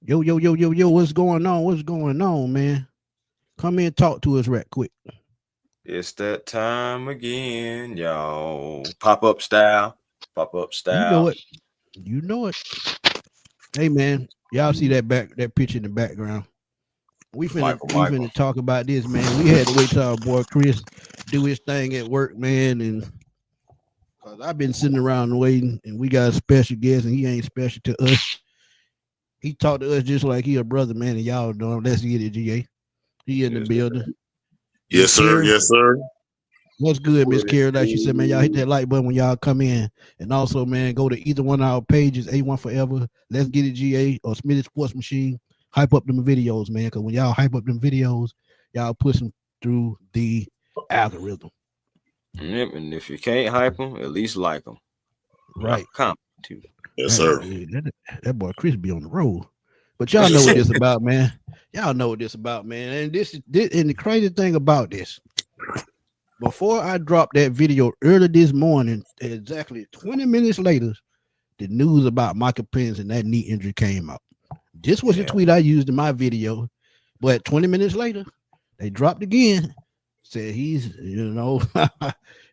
Yo, yo, yo, yo, yo, what's going on? What's going on, man? Come in and talk to us right quick. It's that time again, y'all. Pop up style. Pop up You know style. it. You know it. Hey man, y'all see that picture in the background. We finna Michael, we Michael. finna talk about this, man. We had to wait till our boy Chris do his thing at work, man, and cause I've been sitting around waiting, and we got a special guest, and he ain't special to us. He talked to us just like he a brother, man, and y'all know him. Let's get it, GA. He in the Yes, building. Miss Yes, sir. Kara, Yes, sir. what's good, Miss what it Kara? Like she said, man, y'all hit do? that like button when y'all come in. And also, man, go to either one of our pages, A1 Forever, Let's Get It GA, or Smitty Sports Machine. Hype up them videos, man. Cause when y'all hype up them videos, y'all push them through the algorithm. Yep, and if you can't hype them, at least like them. Right. Comment too. Yes, Man, sir. that boy Chris be on the road. But y'all know what this about, man. Y'all know what this about, man. And this and the crazy thing about this, before I dropped that video early this morning, exactly 20 minutes later, the news about Michael Penix and that knee injury came out. This was the Yeah. tweet I used in my video, but 20 minutes later, they dropped again. Said he's,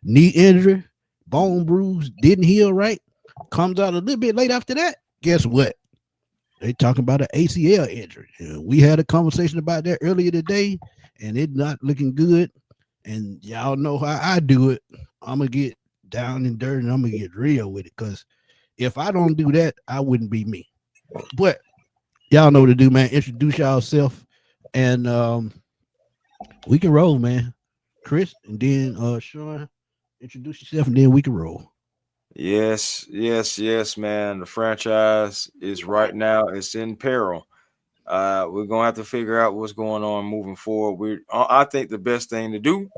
knee injury, bone bruise, didn't heal right. Comes out a little bit late after that. Guess what? They talking about an ACL injury. We had a conversation about that earlier today, and it's not looking good. And y'all know how I do it. I'm gonna get down and dirty, and I'm gonna get real with it. Cause if I don't do that, I wouldn't be me. But y'all know what to do, man. Introduce yourself, and we can roll, man. Chris, and then Sean, introduce yourself, and then we can roll. Yes, yes, yes, man. The franchise is right now. It's in peril. We're gonna have to figure out what's going on moving forward. I think the best thing to do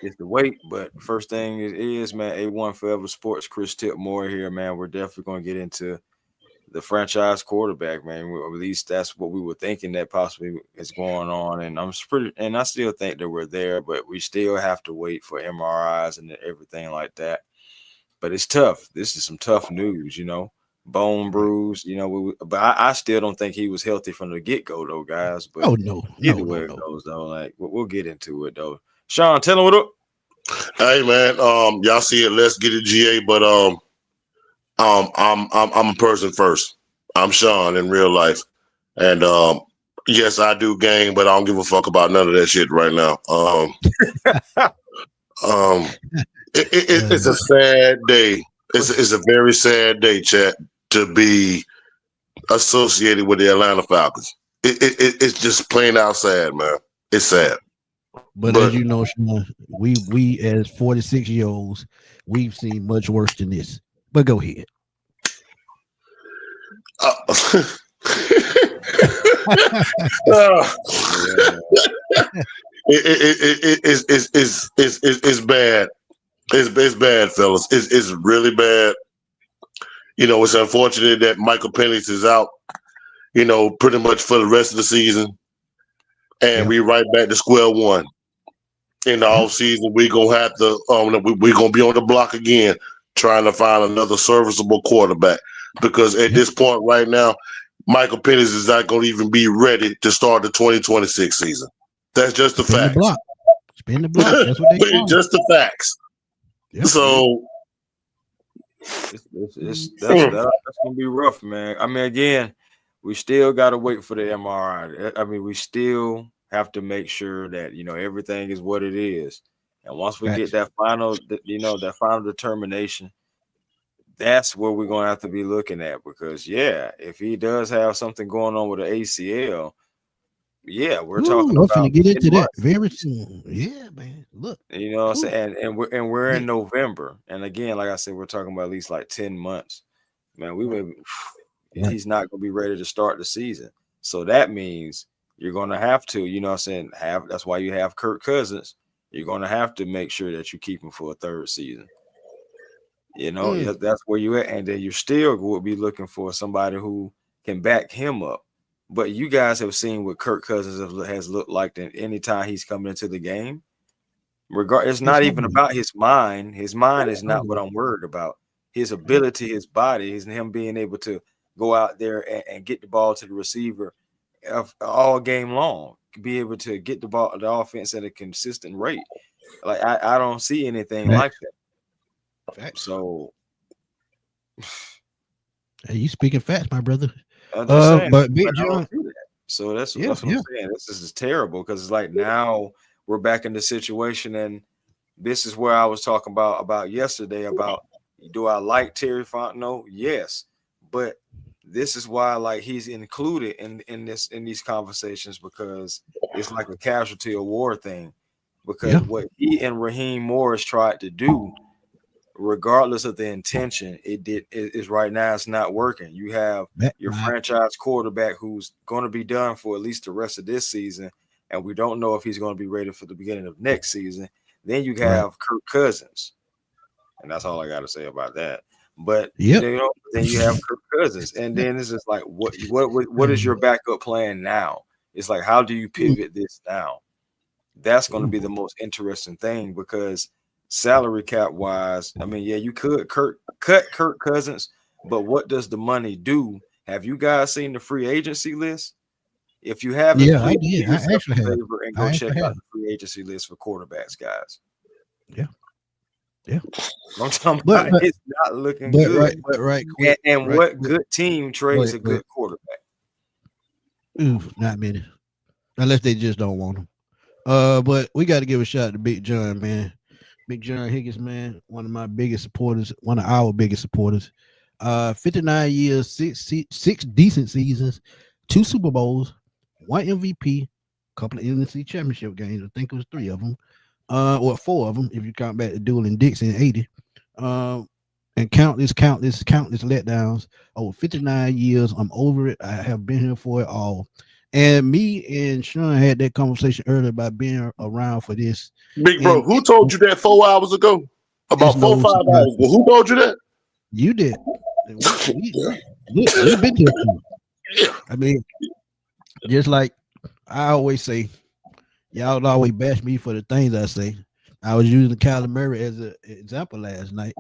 is to wait. But first thing is, man, A1 Forever Sports, Chris Tipmore here, man. We're definitely gonna get into the franchise quarterback, man. At least that's what we were thinking that possibly is going on. And I still think that we're there, but we still have to wait for MRIs and everything like that. But it's tough. This is some tough news, Bone Right. bruise, but I still don't think he was healthy from the get go, though, guys. But Oh no, either no, way no, it no. goes, though, like we'll get into it, though. Sean, tell him what up. Hey, man. Y'all see it? Let's get it, GA. But I'm a person first. I'm Sean in real life, and yes, I do game, but I don't give a fuck about none of that shit right now. Um, it's a Uh, sad day. It's a very sad day, chat, to be associated with the Atlanta Falcons. It's just plain out sad, man. It's sad, but as but you know, Sean, we as 46-year-olds, we've seen much worse than this. But go ahead. uh, uh, Yeah. it's bad. It's bad, fellas. It's really bad. It's unfortunate that Michael Penix is out. Pretty much for the rest of the season, and Yep. we right back to square one in the Yep. off season. We gonna have to. We're gonna be on the block again, trying to find another serviceable quarterback because at Yep. this point right now, Michael Penix is not going to even be ready to start the 2026 season. That's just the Spin the facts. block. Spin the block. That's what they It's call it. just the facts. Yep. So That's gonna be rough, man. I mean, again, we still got to wait for the MRI. I mean, we still have to make sure that everything is what it is. And once we get Facts. that final determination, that's where we're gonna have to be looking at. Because yeah, if he does have something going on with the ACL, yeah, we're talking Ooh, I'm about finna get 10 into that months at very least. soon. Yeah, man. Look. You know what I'm Ooh, saying? And we're in man. November. And again, like I said, we're talking about at least like 10 months. Man, Right. Right. he's not gonna be ready to start the season. So that means you're gonna have to, what I'm saying, that's why you have Kirk Cousins. You're gonna have to make sure that you keep him for a third season. Mm. Yeah, that's where you at, and then you still will be looking for somebody who can back him up. But you guys have seen what Kirk Cousins has looked like any time he's coming into the game. It's It's not even ugly. about his mind. His mind It's is not what ugly. I'm worried about. His Yep. ability, his body, him being able to go out there and get the ball to the receiver all game long, be able to get the ball, the offense at a consistent rate. Like I don't see anything like that. Facts. So, hey, you speaking facts, my brother. I'm just saying, But Big John, so that's what yeah. I'm saying. This is terrible because it's like now we're back in the situation, and this is where I was talking about yesterday about, do I like Terry Fontenot? Yes, but this is why like he's included in these conversations, because it's like a casualty of war thing. Because what he and Raheem Morris tried to do, regardless of the intention, is right now it's not working. You have your franchise quarterback who's going to be done for at least the rest of this season, and we don't know if he's going to be ready for the beginning of next season. Then you have Kirk Cousins, and that's all I got to say about that. But then you have Kirk Cousins, and then it's just like, what is your backup plan now? It's like, how do you pivot this now? That's going to be the most interesting thing, because salary cap wise, I mean, yeah, you could cut Kirk Cousins, but what does the money do? Have you guys seen the free agency list? If you haven't, I did. I actually have. And go check out the free agency list for quarterbacks, guys. Yeah. I'm talking about it's not looking good. What good team trades a good quarterback? Ooh, not many, unless they just don't want him. But we got to give a shout out to Big John, man. Big John Higgins, man, one of my biggest supporters, one of our biggest supporters. 59 years, six decent seasons, 2 Super Bowls, 1 MVP, a couple of NFC championship games. I think it was 3 of them, or 4 of them if you count back the duel in Dixon in 80. And countless letdowns over 59 years. I'm over it. I have been here for it all. And me and Sean had that conversation earlier about being around for this. Big bro, who told you that 4 hours ago? About 4 or 5 hours ago. Who told you that? You did. We've been here. I mean, just like I always say, y'all always bash me for the things I say. I was using Kyler Murray as an example last night,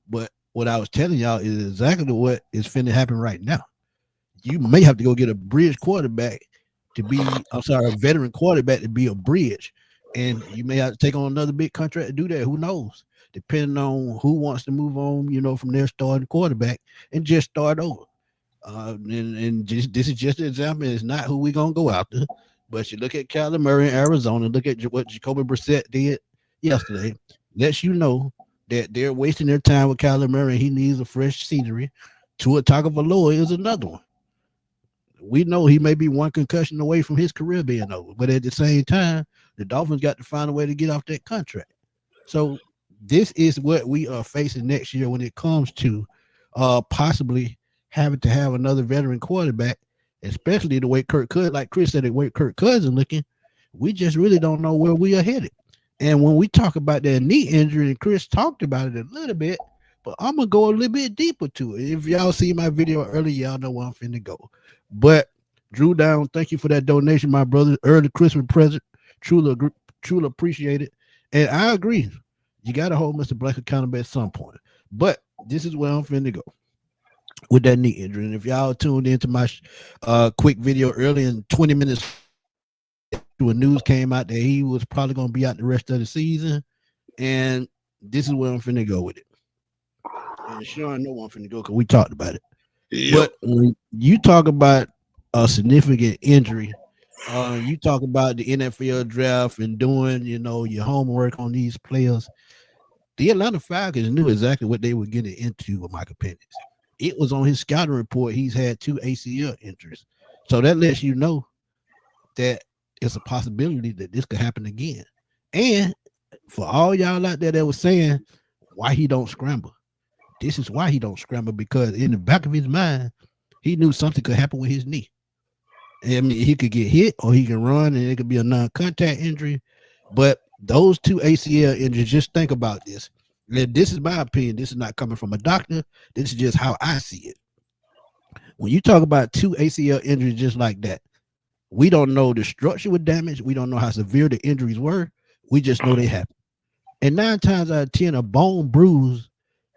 but what I was telling y'all is exactly what is finna happen right now. You may have to go get a bridge quarterback to be, a veteran quarterback to be a bridge. And you may have to take on another big contract to do that. Who knows? Depending on who wants to move on, from their starting quarterback and just start over. This is just an example. It's not who we're going to go after. But you look at Kyler Murray in Arizona, look at what Jacoby Brissett did yesterday, lets you know that they're wasting their time with Kyler Murray. He needs a fresh scenery. Tua Tagovailoa is another one. We know he may be one concussion away from his career being over, but at the same time, the Dolphins got to find a way to get off that contract. So this is what we are facing next year when it comes to possibly having to have another veteran quarterback, especially the way like Chris said, the way Kirk Cousins looking. We just really don't know where we are headed. And when we talk about that knee injury, and Chris talked about it a little bit, but I'm going to go a little bit deeper to it. If y'all see my video earlier, y'all know where I'm finna go. But Drew Down, thank you for that donation, my brother. Early Christmas present. Truly appreciate it. And I agree. You got to hold Mr. Black accountable at some point. But this is where I'm finna go with that knee injury. And if y'all tuned into my quick video early in 20 minutes, when news came out that he was probably going to be out the rest of the season. And this is where I'm finna go with it. And Sean, no one finna go because we talked about it. Yep. But when you talk about a significant injury, you talk about the NFL draft and doing, your homework on these players. The Atlanta Falcons knew exactly what they were getting into with Michael Penix. It was on his scouting report. He's had 2 ACL injuries. So that lets you know that it's a possibility that this could happen again. And for all y'all out there that was saying why he don't scramble, this is why he don't scramble, because in the back of his mind, he knew something could happen with his knee. I mean, he could get hit or he can run and it could be a non-contact injury. But those 2 ACL injuries, just think about this. And this is my opinion. This is not coming from a doctor. This is just how I see it. When you talk about 2 ACL injuries just like that, we don't know the structure was damaged. We don't know how severe the injuries were. We just know they happened. And 9 times out of 10, a bone bruise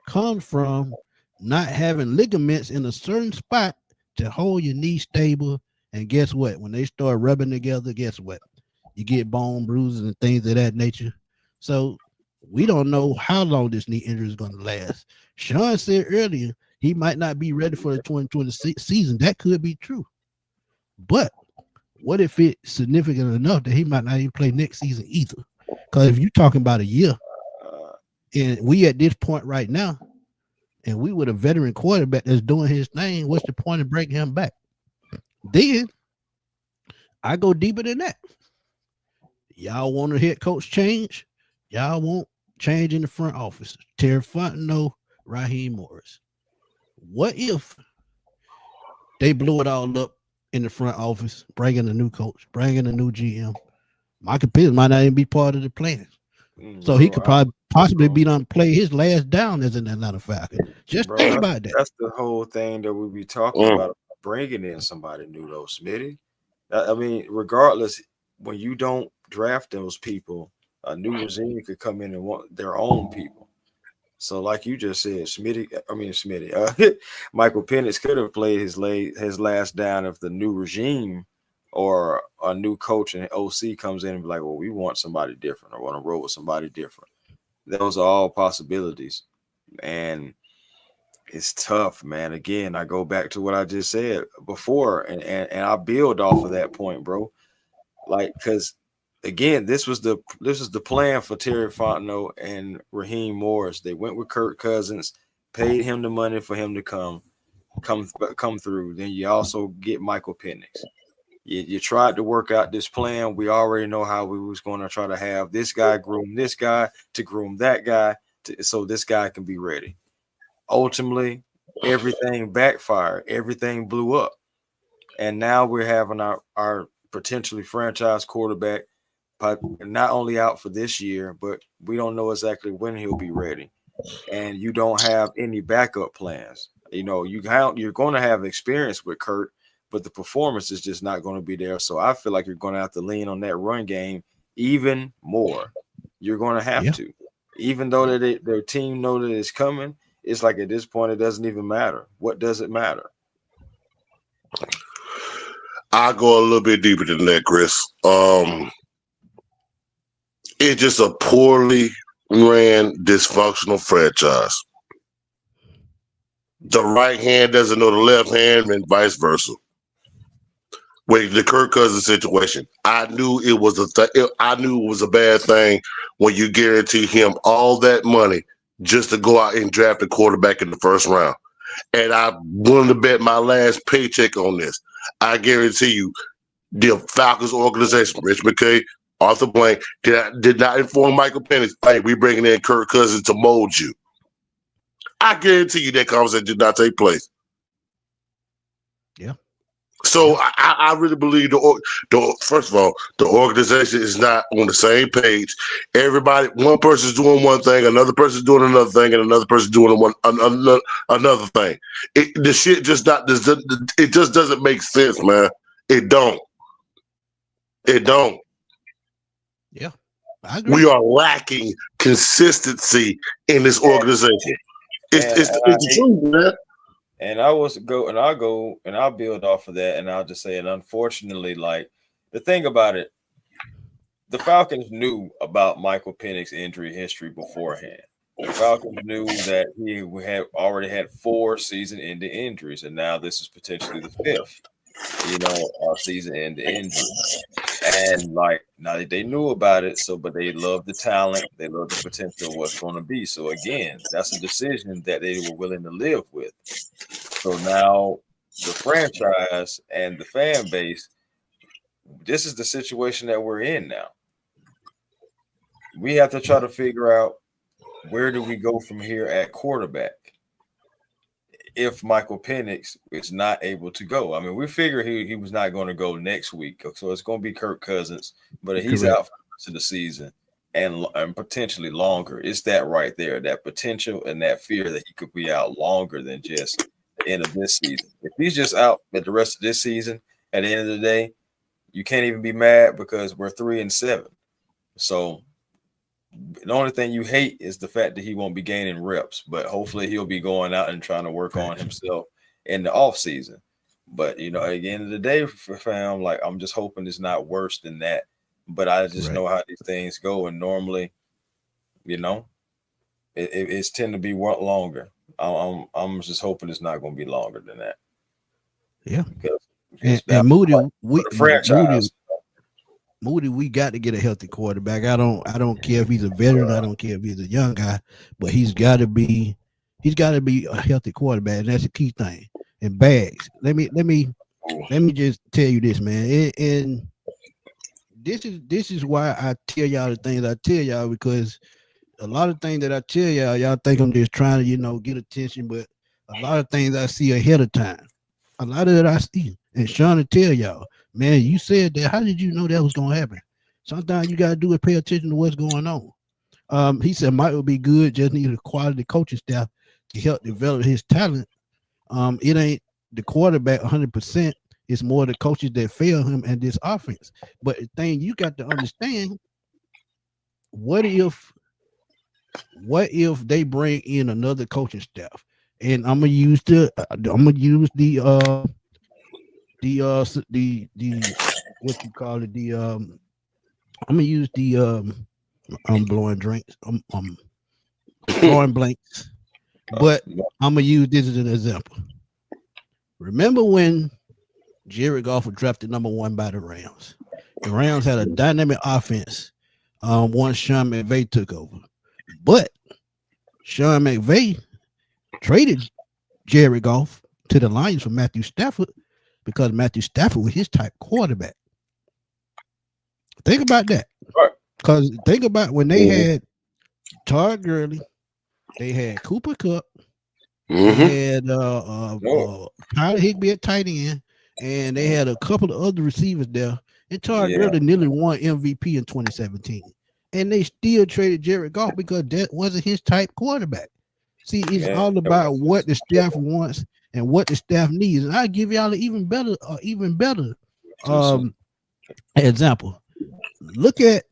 comes from not having ligaments in a certain spot to hold your knee stable. And guess what? When they start rubbing together, guess what? You get bone bruises and things of that nature. So we don't know how long this knee injury is going to last. Sean said earlier he might not be ready for the 2026 season. That could be true. But what if it's significant enough that he might not even play next season either? Because if you're talking about a year, and we at this point right now, and we with a veteran quarterback that's doing his thing, what's the point of breaking him back? Then I go deeper than that. Y'all want a head coach change? Y'all want change in the front office? Terry Fontenot, Raheem Morris. What if they blew it all up in the front office, bringing a new coach, bringing a new GM? Michael Penix might not even be part of the plans. So he could possibly be done play his last down as an Atlanta Falcon. Just think about that. That's the whole thing that we be talking about, bringing in somebody new, though, Smitty. I mean, regardless, when you don't draft those people, a new regime could come in and want their own people. So, like you just said, Michael Penix could have played his last down if the new regime or a new coach and OC comes in and be like, well, we want somebody different or want to roll with somebody different. Those are all possibilities. And it's tough, man. Again, I go back to what I just said before, and I build off of that point, bro. Like, because again, this was the plan for Terry Fontenot and Raheem Morris. They went with Kirk Cousins, paid him the money for him to come through. Then you also get Michael Penix. You tried to work out this plan. We already know how we was going to try to have this guy groom this guy to groom that guy so this guy can be ready. Ultimately, everything backfired. Everything blew up. And now we're having our potentially franchise quarterback not only out for this year, but we don't know exactly when he'll be ready. And you don't have any backup plans. You know, you're going to have experience with Kurt, but the performance is just not going to be there. So I feel like you're going to have to lean on that run game even more. You're going to have to. Even though their team know that it's coming, it's like at this point, it doesn't even matter. What does it matter? I'll go a little bit deeper than that, Chris. It's just a poorly ran, dysfunctional franchise. The right hand doesn't know the left hand and vice versa. With the Kirk Cousins situation, I knew it was a bad thing when you guarantee him all that money just to go out and draft a quarterback in the first round. And I wanted to bet my last paycheck on this. I guarantee you, the Falcons organization, Rich McKay, Arthur Blank, did not inform Michael Penix, hey, we bringing in Kirk Cousins to mold you. I guarantee you that conversation did not take place. Yeah. So I really believe first of all, the organization is not on the same page. Everybody, one person's doing one thing, another person's doing another thing, and another person's doing another thing. It just doesn't make sense, man. It don't. Yeah, I agree. We are lacking consistency in this organization. It's the truth, man. And I'll build off of that, and I'll just say, and unfortunately, like the thing about it, the Falcons knew about Michael Penix's injury history beforehand. The Falcons knew that he had already had 4 season-ending injuries, and now this is potentially the 5th, season-ending injury. And like now they knew about it, but they love the talent, they love the potential of what's going to be. So again, that's a decision that they were willing to live with. So now the franchise and the fan base, this is the situation that we're in now. We have to try to figure out where do we go from here at quarterback if Michael Penix is not able to go. I mean, we figure he was not going to go next week, so it's going to be Kirk Cousins, but he's out for the rest of the season and potentially longer. It's that right there, that potential and that fear that he could be out longer than just the end of this season. If he's just out at the rest of this season, at the end of the day, you can't even be mad because we're 3-7. So the only thing you hate is the fact that he won't be gaining reps, but hopefully he'll be going out and trying to work on himself in the off season. But at the end of the day, fam, like I'm just hoping it's not worse than that. But I just Right. know how these things go, and normally, you know, it's tend to be longer. I'm just hoping it's not going to be longer than that Yeah. because And, that Moody, for we the franchise. Moody, we got to get a healthy quarterback. I don't care if he's a veteran. I don't care if he's a young guy, but he's got to be a healthy quarterback, and that's the key thing. And bags. Let me just tell you this, man. And this is why I tell y'all the things I tell y'all, because a lot of things that I tell y'all think I'm just trying to get attention, but a lot of things I see ahead of time. A lot of it I see, and Sean to tell y'all, man, you said that. How did you know that was gonna happen? Sometimes you gotta do is pay attention to what's going on. He said Mike would be good, just need a quality coaching staff to help develop his talent. It ain't the quarterback 100%. It's more the coaches that fail him and this offense. But the thing you got to understand, what if they bring in another coaching staff? And I'm gonna use the what you call it, I'm gonna use I'm blowing drinks. I'm drawing blanks. But I'm gonna use this as an example. Remember when Jared Goff was drafted #1 by the Rams? The Rams had a dynamic offense once Sean McVay took over. But Sean McVay traded Jared Goff to the Lions for Matthew Stafford because Matthew Stafford was his type quarterback. Think about that. Because think about when they had Todd Gurley, they had Cooper Kupp, they had Tyler Higbee at tight end, and they had a couple of other receivers there. And Todd Gurley nearly won MVP in 2017. And they still traded Jared Goff because that wasn't his type quarterback. See, it's all about what the staff wants and what the staff needs. And I give y'all an even better example. Look at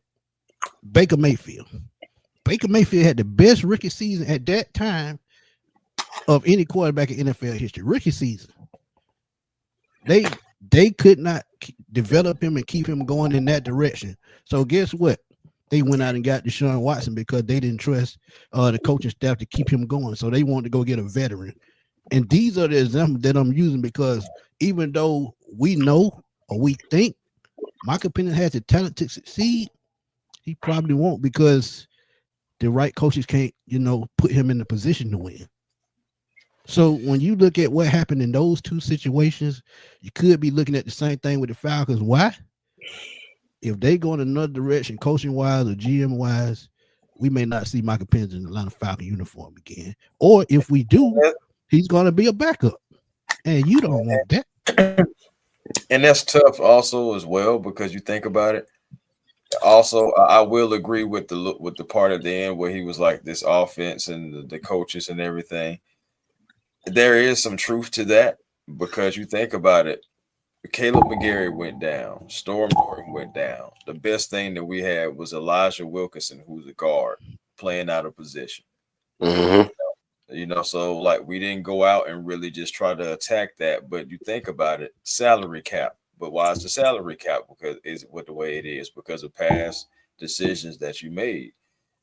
Baker Mayfield. Baker Mayfield had the best rookie season at that time of any quarterback in NFL history. Rookie season. They could not develop him and keep him going in that direction. So guess what? They went out and got Deshaun Watson because they didn't trust the coaching staff to keep him going. So they wanted to go get a veteran. And these are the examples that I'm using because even though we know or we think Michael Penix has the talent to succeed, he probably won't because the right coaches can't, put him in the position to win. So when you look at what happened in those two situations, you could be looking at the same thing with the Falcons. Why? If they go in another direction, coaching wise or GM wise, we may not see Michael Penix in the Atlanta Falcon uniform again. Or if we do, he's going to be a backup, and you don't want that. And that's tough also as well because you think about it. Also, I will agree with the part at the end where he was like this offense and the coaches and everything. There is some truth to that because you think about it. Caleb McGarry went down. Storm Norton went down. The best thing that we had was Elijah Wilkinson, who's a guard, playing out of position. So like we didn't go out and really just try to attack that. But you think about it, salary cap. But why is the salary cap? Because is what the way it is because of past decisions that you made.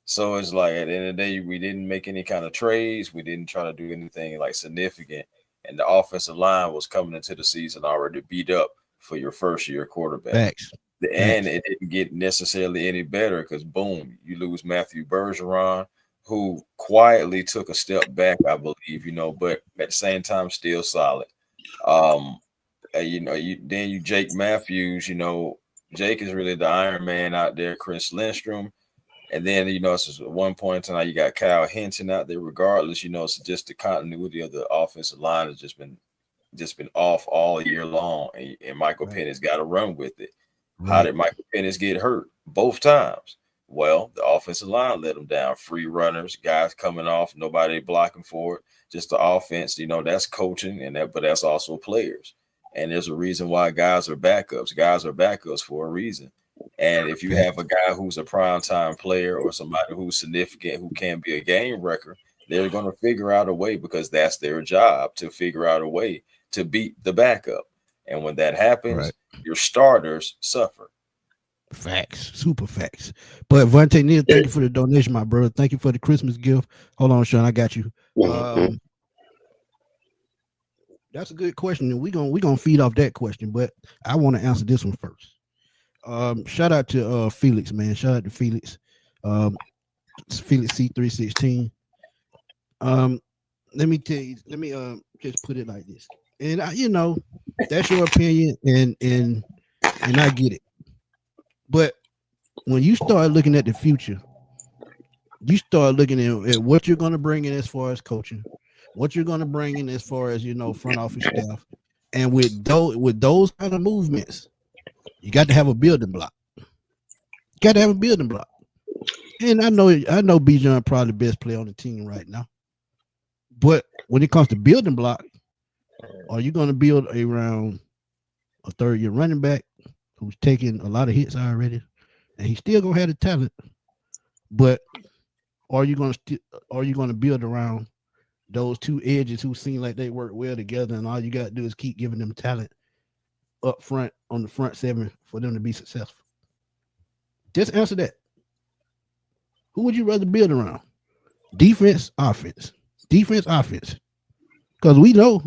So it's like at the end of the day, we didn't make any kind of trades. We didn't try to do anything like significant. And the offensive line was coming into the season already beat up for your first year quarterback. Thanks. And it didn't get necessarily any better because, boom, you lose Matthew Bergeron, who quietly took a step back, I believe, but at the same time, still solid. Jake Matthews, Jake is really the Iron Man out there, Chris Lindstrom. And then, it's at one point in time, you got Kyle Hinton out there. Regardless, it's just the continuity of the offensive line has just been off all year long. And Michael Penix got to run with it. Right. How did Michael Penix get hurt? Both times. Well, the offensive line let him down. Free runners, guys coming off, nobody blocking for it. Just the offense, that's coaching, but that's also players. And there's a reason why guys are backups. Guys are backups for a reason. And if you have a guy who's a primetime player or somebody who's significant who can be a game wrecker, they're going to figure out a way because that's their job to figure out a way to beat the backup. And when that happens, Right. your starters suffer. Facts, super facts. But Vontae Neal, thank you for the donation, my brother. Thank you for the Christmas gift. Hold on, Sean, I got you. That's a good question, and we're gonna feed off that question, but I want to answer this one first. Shout out to Felix, man. Shout out to Felix. Felix C316. Let me tell you, let me just put it like this. And that's your opinion, and I get it. But when you start looking at the future, you start looking at what you're going to bring in as far as coaching, what you're going to bring in as far as front office staff, and with those kind of movements, you got to have a building block. You got to have a building block. And I know Bijan probably the best player on the team right now. But when it comes to building block, are you going to build around a third-year running back who's taking a lot of hits already, and he's still gonna have the talent? But are you gonna build around those two edges who seem like they work well together, and all you got to do is keep giving them talent up front on the front seven for them to be successful? Just answer that. Who would you rather build around? Defense, offense. Defense, offense. Because we know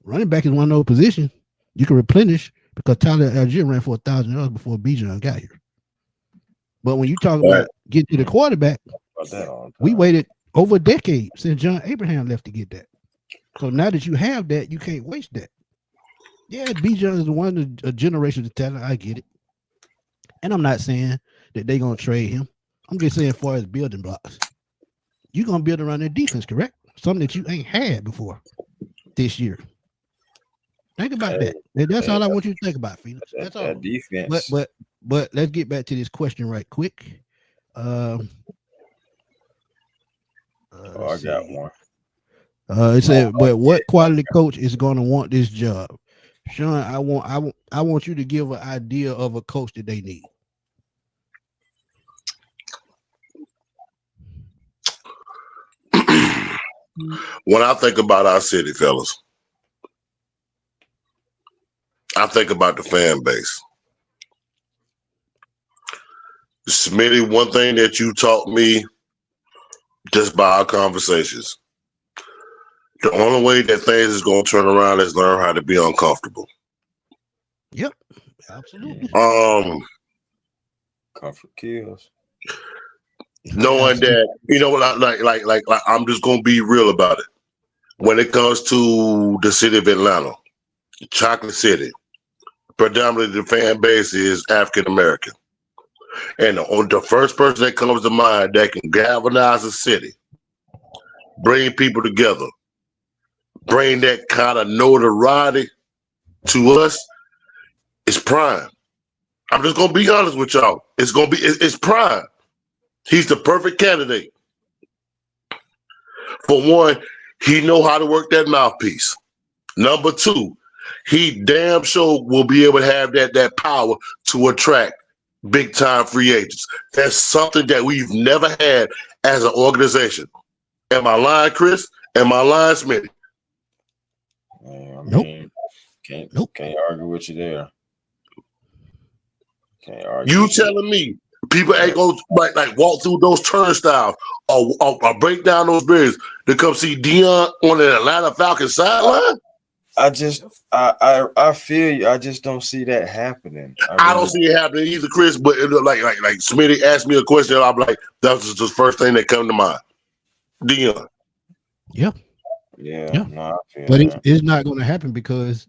running back is one of those positions you can replenish, because Tyler Algier ran for 1,000 yards before Bijan got here. But when you talk about getting to the quarterback, we waited over a decade since John Abraham left to get that. So now that you have that, you can't waste that. Yeah, Bijan is one of a generation of talent. I get it. And I'm not saying that they're going to trade him. I'm just saying as far as building blocks, you're going to build around their defense, correct? Something that you ain't had before this year. Think about that. That's all I want you to think about, Felix. That's all. Defense. But let's get back to this question right quick. I got one. It said, but what quality coach is going to want this job? Sean, I want you to give an idea of a coach that they need. When I think about our city, fellas, I think about the fan base. Smitty, one thing that you taught me just by our conversations, the only way that things is going to turn around is learn how to be uncomfortable. Yep, absolutely. Comfort kills. Knowing that, like I'm just going to be real about it. When it comes to the city of Atlanta, Chocolate City, predominantly the fan base is African American. And the first person that comes to mind that can galvanize a city, bring people together, bring that kind of notoriety to us, is Prime. I'm just gonna be honest with y'all. It's Prime. He's the perfect candidate. For one, he know how to work that mouthpiece. Number two, he damn sure will be able to have that power to attract big time free agents. That's something that we've never had as an organization. Am I lying, Chris? Am I lying, Smitty? Nope. Can't argue with you there. Can't argue. You telling me people ain't gonna like walk through those turnstiles or break down those barriers to come see Dion on the Atlanta Falcons sideline? I feel you. I just don't see that happening. I don't see it happening either, Chris. But like Smitty asked me a question, I'm like, that was just the first thing that came to mind. Dion. Yeah. No, but it's not going to happen because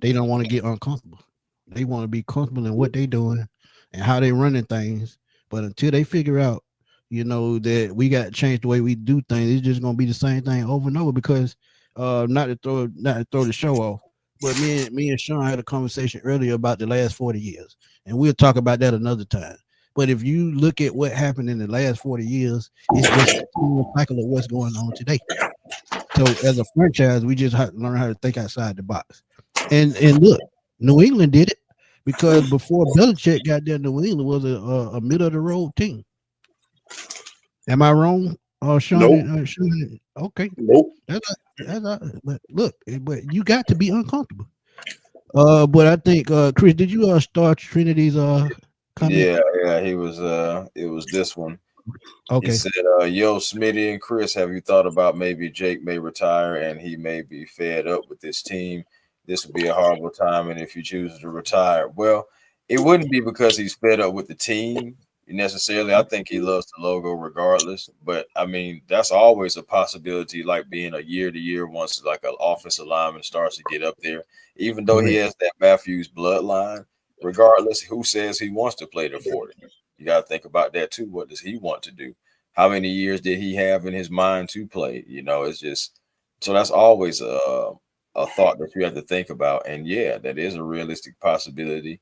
they don't want to get uncomfortable. They want to be comfortable in what they're doing and how they're running things. But until they figure out, that we got to change the way we do things, it's just going to be the same thing over and over. Because not to throw the show off, but me and Sean had a conversation earlier about the last 40 years, and we'll talk about that another time. But if you look at what happened in the last 40 years, it's just a cycle of what's going on today. So as a franchise, we just have to learn how to think outside the box. And look, New England did it because before Belichick got there, New England was a middle of the road team. Am I wrong? Sean? Nope. Sean? Okay. Nope. But look, but you got to be uncomfortable. But I think Chris, did you start Trinity's comment? Yeah, he was it was this one. He Okay. said, yo, Smitty and Chris, have you thought about maybe Jake may retire and he may be fed up with this team? This would be a horrible time, and if he chooses to retire. Well, it wouldn't be because he's fed up with the team necessarily. I think he loves the logo regardless. But I mean, that's always a possibility, like being a year to year once like an offensive lineman starts to get up there. Even though he Right. has that Matthews bloodline, regardless, who says he wants to play the 40? You got to think about that too. What does he want to do? How many years did he have in his mind to play? It's just so that's always a thought that you have to think about. And yeah, that is a realistic possibility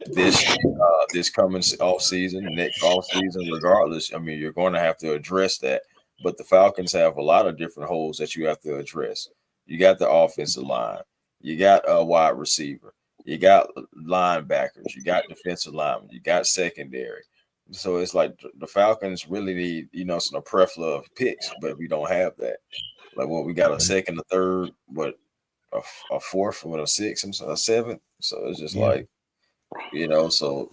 this coming off season, next off season, regardless. I mean, you're going to have to address that. But the Falcons have a lot of different holes that you have to address. You got the offensive line, you got a wide receiver, you got linebackers, you got defensive linemen, you got secondary. So it's like the Falcons really need, some plethora of picks, but we don't have that. Like what we got a second, a third, what a fourth, what a sixth, a seventh. So it's just Yeah. like, so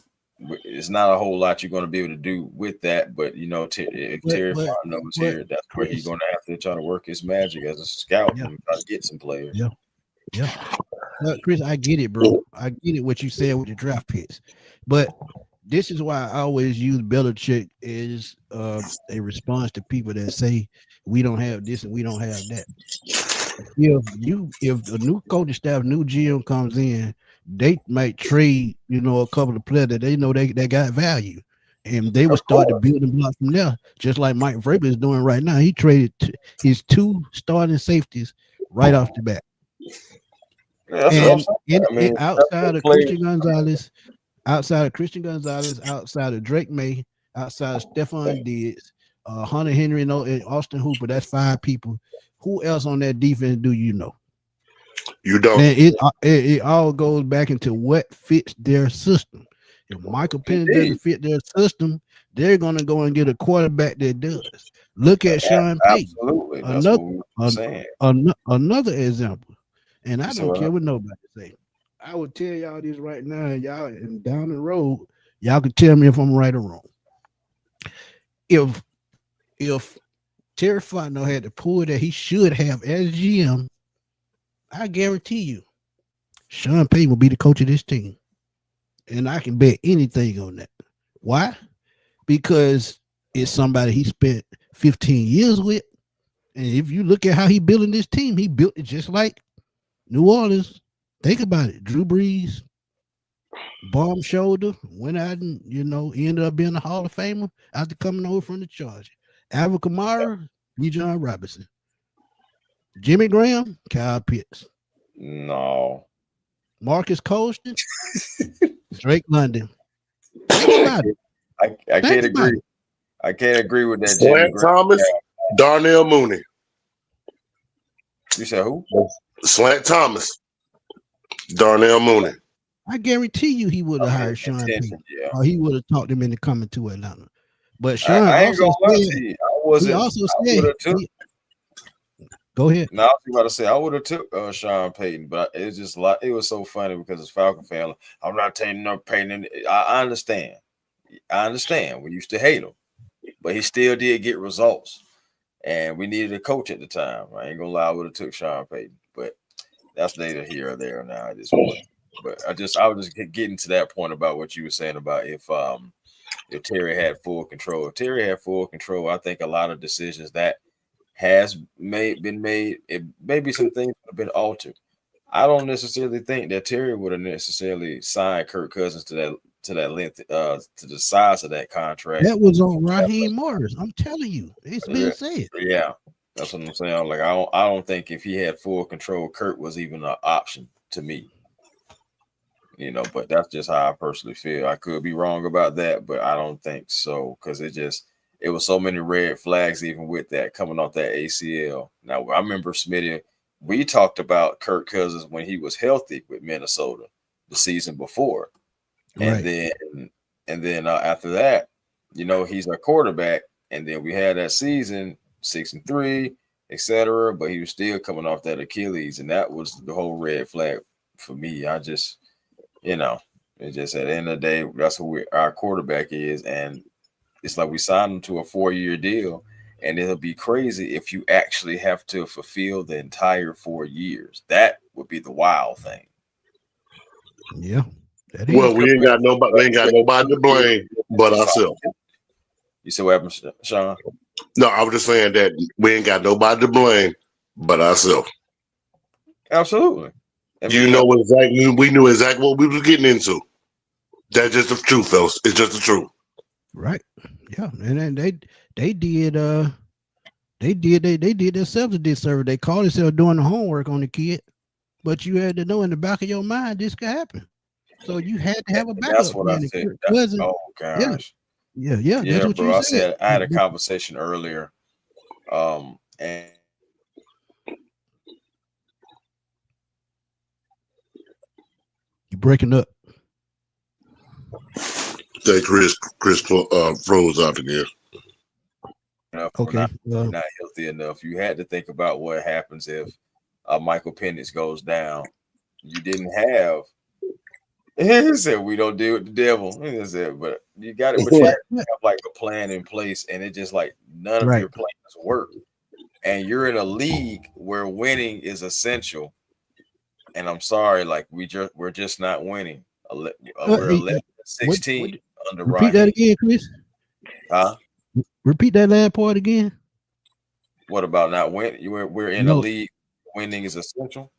it's not a whole lot you're going to be able to do with that. But if But Terry but Fontenot was but here, that's where he's Chris, going to have to try to work his magic as a scout yeah, and try to get some players. yeah, yeah. Chris, I get it, bro. I get it what you said with the draft picks, but this is why I always use Belichick as a response to people that say we don't have this and we don't have that. If the new coaching staff, new GM comes in, they might trade, a couple of players that they know they got value. And they would Of start to course, build and block from there, just like Mike Vrabel is doing right now. He traded his two starting safeties right off the bat. yeah, that's what I'm And saying. I mean, that's outside what of players. Outside of Drake May, outside of Stephon Diggs, Hunter Henry, and Austin Hooper, that's five people. Who else on that defense do you know? You don't. Man, it all goes back into what fits their system. If Michael Penix Indeed, doesn't fit their system, they're gonna go and get a quarterback that does. Look at Sean Payton, absolutely. That's another what we were an, saying. another example. And I don't So care what nobody say. I would tell y'all this right now, y'all, and down the road, y'all can tell me if I'm right or wrong. If if Terry Fontenot had the pull that he should have as GM, I guarantee you, Sean Payton will be the coach of this team. And I can bet anything on that. Why? Because it's somebody he spent 15 years with. And if you look at how he building this team, he built it just like New Orleans. Think about it. Drew Brees, bomb shoulder, went out and, ended up being a Hall of Famer after coming over from the Chargers. Alvin Kamara, Bijan Robinson. Jimmy Graham, Kyle Pitts. no, Marcus Colston, Drake London. Think about it. I can't Think about agree. it. I can't agree with that, Jimmy Slant Graham. Thomas, Darnell Mooney. You said who? Slant Thomas, Darnell Mooney. I guarantee you he would have hired Sean Payton. Intention, yeah. Or he would have talked him into coming to Atlanta. But I Sean ain't also gonna lie said, to you. I wasn't. also I said, would have took. Go ahead. Now I was about to say I would have took Sean Payton, but it's just like it was so funny because it's Falcon fan. I'm not taking no Payton. I understand. I understand. We used to hate him, but he still did get results, and we needed a coach at the time. I ain't gonna lie, I would have took Sean Payton, but that's neither here or there now at this point. But I was just getting to that point about what you were saying about if Terry had full control. If Terry had full control, I think a lot of decisions that has been made, it maybe some things have been altered. I don't necessarily think that Terry would have necessarily signed Kirk Cousins to that length, to the size of that contract. That was on Raheem Morris. I'm telling you, it's been said. Yeah, that's what I'm saying. Like I don't think if he had full control, Kirk was even an option to me. But that's just how I personally feel. I could be wrong about that, but I don't think so because it was so many red flags even with that coming off that ACL. Now I remember Smitty, we talked about Kirk Cousins when he was healthy with Minnesota the season before, and Right. then after that, he's our quarterback, and then we had that season 6-3, etc. But he was still coming off that Achilles, and that was the whole red flag for me. I just, it's just at the end of the day, that's what our quarterback is, and it's like we signed him to a 4-year deal, and it'll be crazy if you actually have to fulfill the entire 4 years. That would be the wild thing. Yeah. Well, we ain't got nobody. We ain't got nobody to blame but ourselves. You see what happened, Sean? No, I was just saying that we ain't got nobody to blame but ourselves. Absolutely. We knew exactly what we was getting into. That's just the truth, fellas. It's just the truth. Right. Yeah. And then they did themselves a disservice. They called themselves doing the homework on the kid, but you had to know in the back of your mind this could happen. So you had to have a backup. That's what I said. Oh gosh. Yeah. Yeah, that's what bro. you I said. I had a conversation earlier. And you breaking up. Say Chris froze out again. Okay. Not healthy enough. You had to think about what happens if Michael Penix goes down. You didn't have. He said we don't deal with the devil. He said, but you got it. But you have like a plan in place, and it just like none of your plans work. And you're in a league where winning is essential. And I'm sorry, like we're just not winning. We're 11-16 under Ryan. Repeat that again, Chris. Huh? Repeat that last part again. What about not winning? We're in a league. Winning is essential.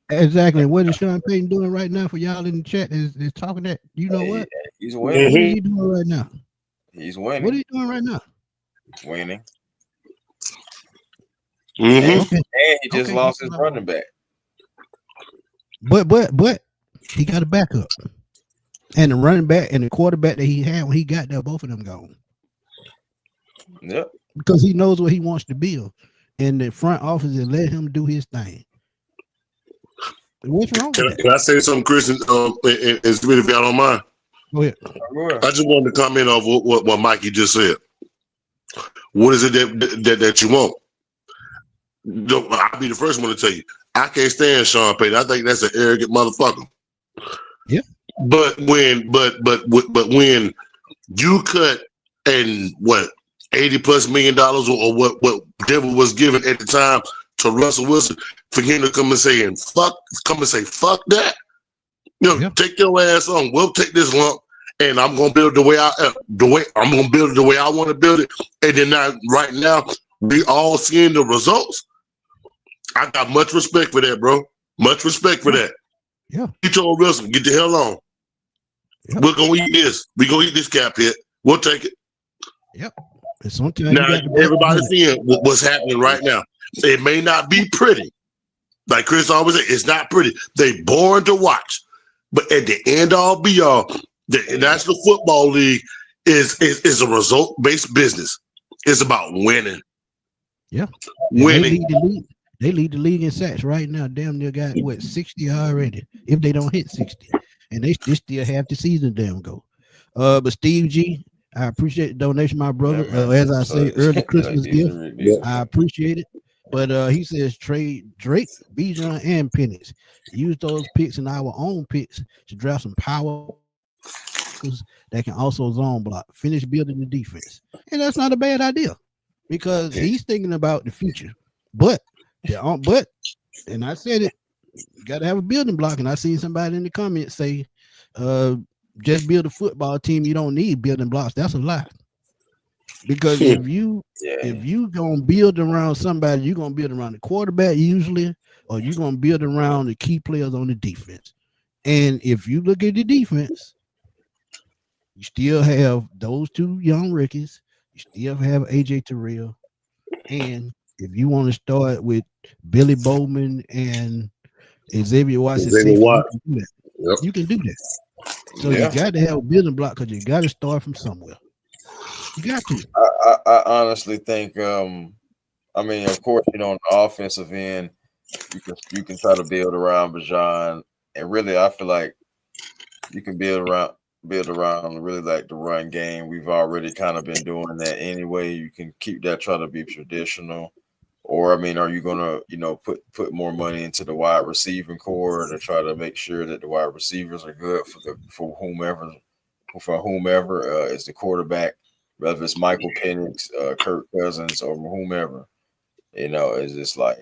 Exactly. What is Sean Payton doing right now for y'all in the chat is talking that? You know what? He's winning. What is he doing right now? He's winning. What are you doing right now? Winning. Mm-hmm. And he just lost his running back. But he got a backup. And the running back and the quarterback that he had when he got there, both of them gone. Yep. Because he knows what he wants to build. And the front office is let him do his thing. What's wrong with that? Can I say something, Chris, and Smitty, if y'all don't mind? Go ahead. I just wanted to comment on what Mikey just said. What is it that you want? I'll be the first one to tell you. I can't stand Sean Payton. I think that's an arrogant motherfucker. Yeah. But when you cut and what $80+ million or what Denver was given at the time to Russell Wilson for him to come and say fuck that. Take your ass on. We'll take this lump, and I'm gonna build I'm gonna build it the way I want to build it. And then right now we all seeing the results. I got much respect for that, bro. Much respect for that. Yeah. You told Russell, get the hell on. Yep. We're gonna eat this. We're gonna eat this cap hit. We'll take it. Yep. Sometimes now everybody's seeing what's happening right now. It may not be pretty. Like Chris always said, it's not pretty. They boring to watch. But at the end all be all, the National Football League is a result-based business. It's about winning. Yeah. Winning. They lead the league in sacks right now. Damn near got 60 already. If they don't hit 60. And they still have the season damn go. But Steve G, I appreciate the donation, my brother. As I say, early Christmas gift. I appreciate it. But he says trade Drake, Bijan, and Penix. Use those picks and our own picks to draft some power that can also zone block. Finish building the defense. And that's not a bad idea because he's thinking about the future. But and I said it, you got to have a building block. And I seen somebody in the comments say, just build a football team. You don't need building blocks. That's a lie. Because if you gonna build around somebody, you're gonna build around the quarterback usually, or you're gonna build around the key players on the defense. And if you look at the defense, you still have those two young rookies. You still have AJ Terrell, and if you want to start with Billy Bowman and Xavier Watson, you can do that. So you got to have a building block because you got to start from somewhere. You got to. I honestly think, I mean, of course, on the offensive end, you can try to build around Bijan, and really, I feel like you can build around really like the run game. We've already kind of been doing that anyway. You can keep that, try to be traditional, Or I mean, are you gonna, put more money into the wide receiving core to try to make sure that the wide receivers are good for whomever is the quarterback, whether it's Michael Penix, Kirk Cousins, or whomever. It's just like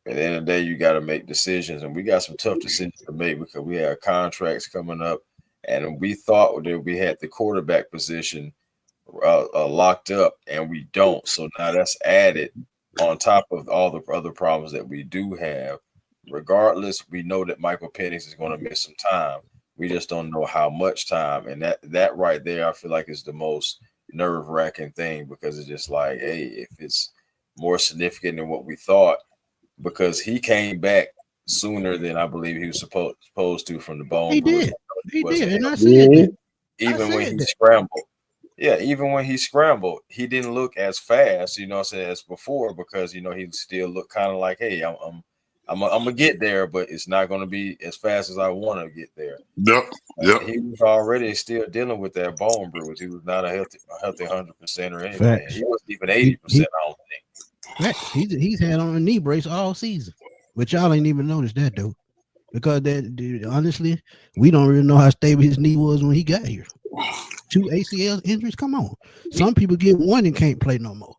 at the end of the day, you got to make decisions, and we got some tough decisions to make because we have contracts coming up, and we thought that we had the quarterback position locked up, and we don't. So now that's added on top of all the other problems that we do have. Regardless, we know that Michael Penix is going to miss some time. We just don't know how much time, and that right there, I feel like is the most nerve-wracking thing because it's just like, hey, if it's more significant than what we thought, because he came back sooner than I believe he was supposed to from the bone. He bruise. did. He did, and I said Mhm. that. Even when he scrambled. Yeah, even when he scrambled, he didn't look as fast, as before because he still looked kind of like, hey, I'm gonna get there, but it's not gonna be as fast as I want to get there. Yep. He was already still dealing with that bone bruise. He was not a healthy 100% or anything. Facts. He wasn't even 80%. I don't think. Facts. He's had on a knee brace all season, but y'all ain't even noticed that though, because dude, honestly, we don't really know how stable his knee was when he got here. 2 ACL injuries. Come on, some people get one and can't play no more.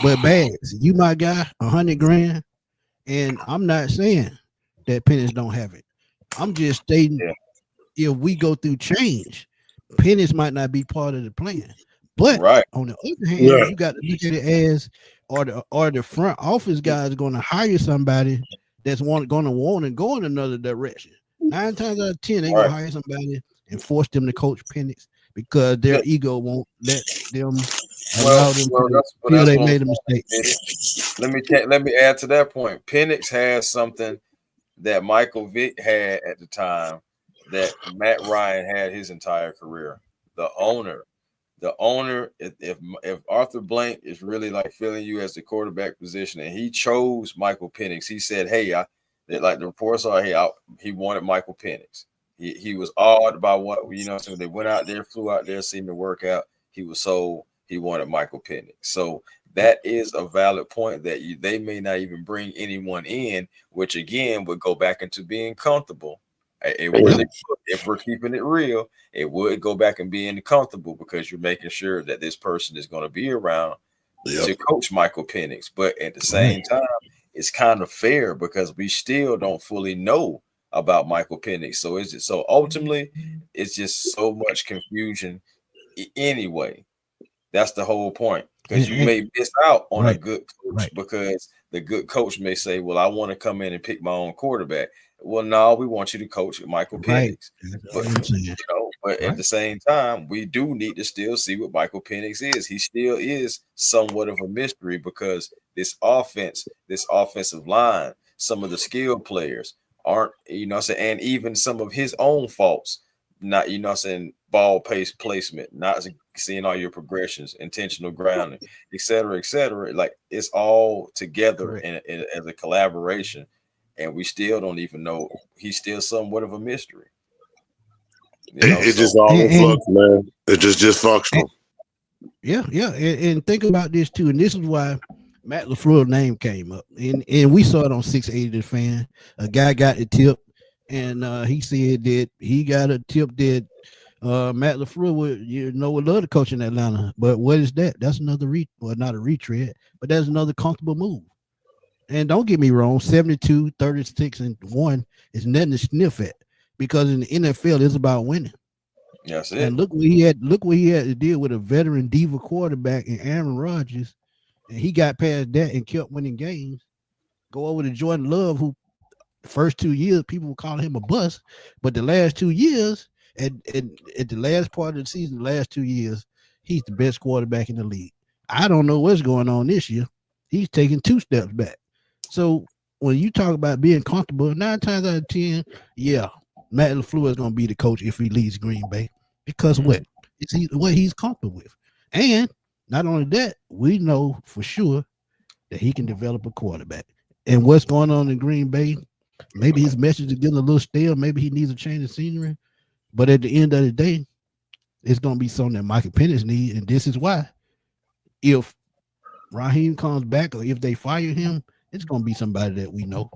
But Bags, you my guy, $100 grand, and I'm not saying that Penix don't have it. I'm just stating if we go through change, Penix might not be part of the plan. But on the other hand, you got to look at it as are the front office guys going to hire somebody that's going to want to go in another direction. 9 times out of 10, they're going to hire somebody and force them to coach Penix because their ego won't let them allow them to feel they made a mistake. Let me add to that point. Penix has something that Michael Vick had at the time that Matt Ryan had his entire career. The owner, if Arthur Blank is really like feeling you as the quarterback position, and he chose Michael Penix, he said, "Hey, like the reports are, he wanted Michael Penix. He was awed by what So they went out there, flew out there, seen the workout. He was sold. He wanted Michael Penix. So that is a valid point that they may not even bring anyone in, which again would go back into being comfortable. It really, if we're keeping it real, it would go back and being comfortable because you're making sure that this person is going to be around to coach Michael Penix. But at the same time, it's kind of fair because we still don't fully know about Michael Penix. So ultimately, it's just so much confusion anyway. That's the whole point. Because you may miss out on a good coach because the good coach may say, well, I want to come in and pick my own quarterback. Well, no, we want you to coach Michael Penix. But at the same time, we do need to still see what Michael Penix is. He still is somewhat of a mystery because this offensive line, some of the skilled players aren't, and even some of his own faults, not, ball pace placement, not seeing all your progressions, intentional grounding, et cetera, like it's all together as a collaboration, and we still don't even know. He's still somewhat of a mystery. It's just all in flux, man. It's just functional. And think about this too, and this is why Matt LaFleur's name came up, and we saw it on 680 The Fan. A guy got the tip, and he said that he got a tip that Matt LaFleur would love to coach in Atlanta. But what is that? That's another not a retread, but that's another comfortable move. And don't get me wrong, 72, 36, and 1 is nothing to sniff at because in the NFL it's about winning. Yes, and look what he had to deal with a veteran diva quarterback in Aaron Rodgers, and he got past that and kept winning games. Go over to Jordan Love, who the first 2 years people were calling him a bust, but the last 2 years, at the last part of the season, the last 2 years, he's the best quarterback in the league. I don't know what's going on this year. He's taking 2 steps back. So when you talk about being comfortable, 9 times out of 10, Matt LaFleur is going to be the coach if he leads Green Bay because what he's comfortable with. And not only that, we know for sure that he can develop a quarterback. And what's going on in Green Bay, maybe his message is getting a little stale. Maybe he needs a change of scenery. But at the end of the day, it's going to be something that Michael Penix needs. And this is why. If Raheem comes back, or if they fire him, it's gonna be somebody that we know.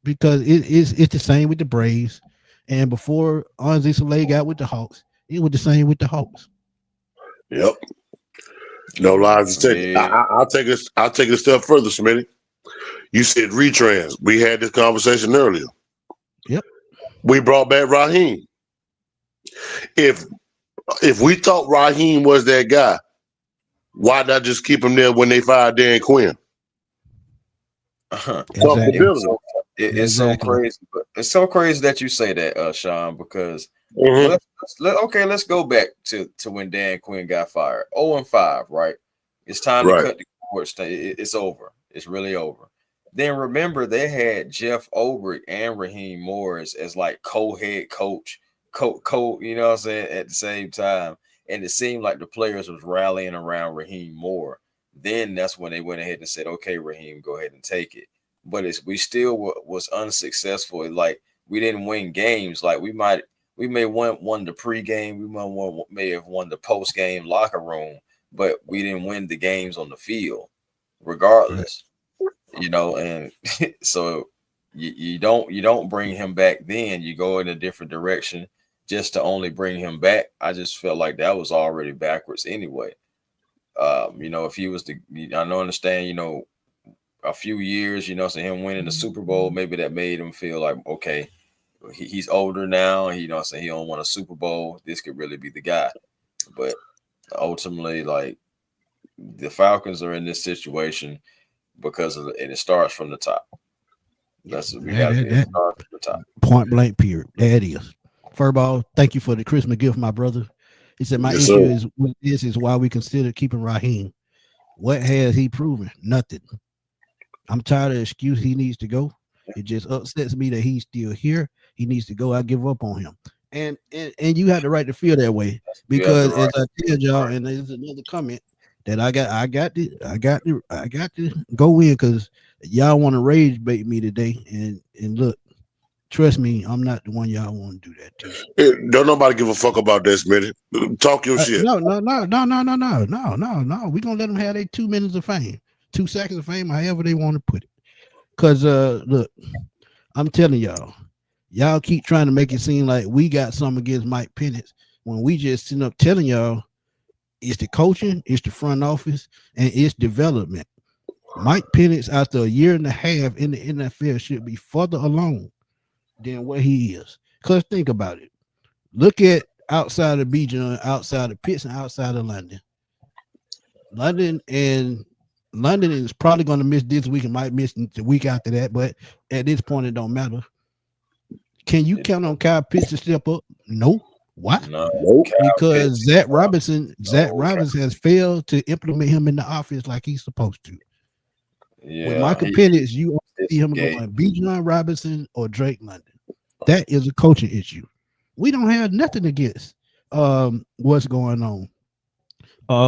Because it's the same with the Braves. And before Anzi Soleil got with the Hawks, it was the same with the Hawks. Yep. No lies to take. I'll take it. I'll take it a step further, Smitty. You said retrans. We had this conversation earlier. Yep. We brought back Raheem. If we thought Raheem was that guy, why not just keep him there when they fired Dan Quinn? Exactly. It's so crazy, but it's so crazy that you say that, Sean, because let's go back to when Dan Quinn got fired. 0-5, right? It's time to cut the cord. It's over. It's really over. Then remember, they had Jeff Ulbrich and Raheem Morris as like co-head coach, you know what I'm saying, at the same time. And it seemed like the players was rallying around Raheem more. Then that's when they went ahead and said, okay, Raheem, go ahead and take it. But we still was unsuccessful. Like, we didn't win games. Like, we may won the pregame, may have won the post-game locker room, but we didn't win the games on the field, regardless. You know, and so you don't bring him back. Then you go in a different direction just to only bring him back. I just felt like that was already backwards anyway. You know, if he was I understand, you know, a few years, you know, so him winning the Super Bowl, maybe that made him feel like, okay, he's older now. You know, so he don't want a Super Bowl. This could really be the guy. But ultimately, like, the Falcons are in this situation because of and it starts from the top. That's what we got to start from the top. Point blank, period. There it is. Furball, thank you for the Christmas gift, my brother. He said, my issue is with this is why we consider keeping Raheem. What has he proven? Nothing. I'm tired of the excuse he needs to go. It just upsets me that he's still here. He needs to go. I give up on him. And you have the right to feel that way, because as I tell y'all, and there's another comment that I got to go in, because y'all want to rage bait me today. And look, trust me, I'm not the one y'all want to do that to. Don't nobody give a fuck about this, man. Talk your shit. No. We're gonna let them have their 2 minutes of fame, 2 seconds of fame, however they want to put it. Cause look, I'm telling y'all keep trying to make it seem like we got something against Mike Penix when we just sitting up telling y'all it's the coaching, it's the front office, and it's development. Mike Penix, after a year and a half in the NFL, should be further along than what he is. Because think about it. Look at outside of Bijan, outside of Pitts, and outside of London. London is probably going to miss this week and might miss the week after that, but at this point, it don't matter. Can you count on Kyle Pitts to step up? No. Why? No, because Zach Robinson has failed to implement him in the offense like he's supposed to. Yeah, with Michael Penix, you see him going Bijan Robinson or Drake London. That is a coaching issue. We don't have nothing against what's going on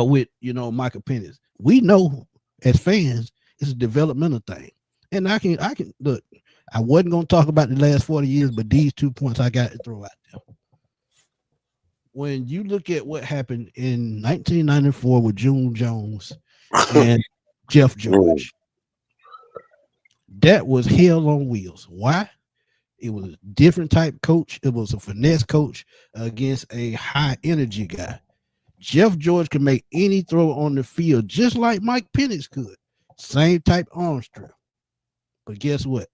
with Michael Penix. We know as fans it's a developmental thing, and I can look. I wasn't going to talk about the last 40 years, but these 2 points I got to throw out there. When you look at what happened in 1994 with June Jones and Jeff George, that was hell on wheels. Why? It was a different type coach. It was a finesse coach against a high energy guy. Jeff George could make any throw on the field just like Mike Penix could. Same type arm strength. But guess what?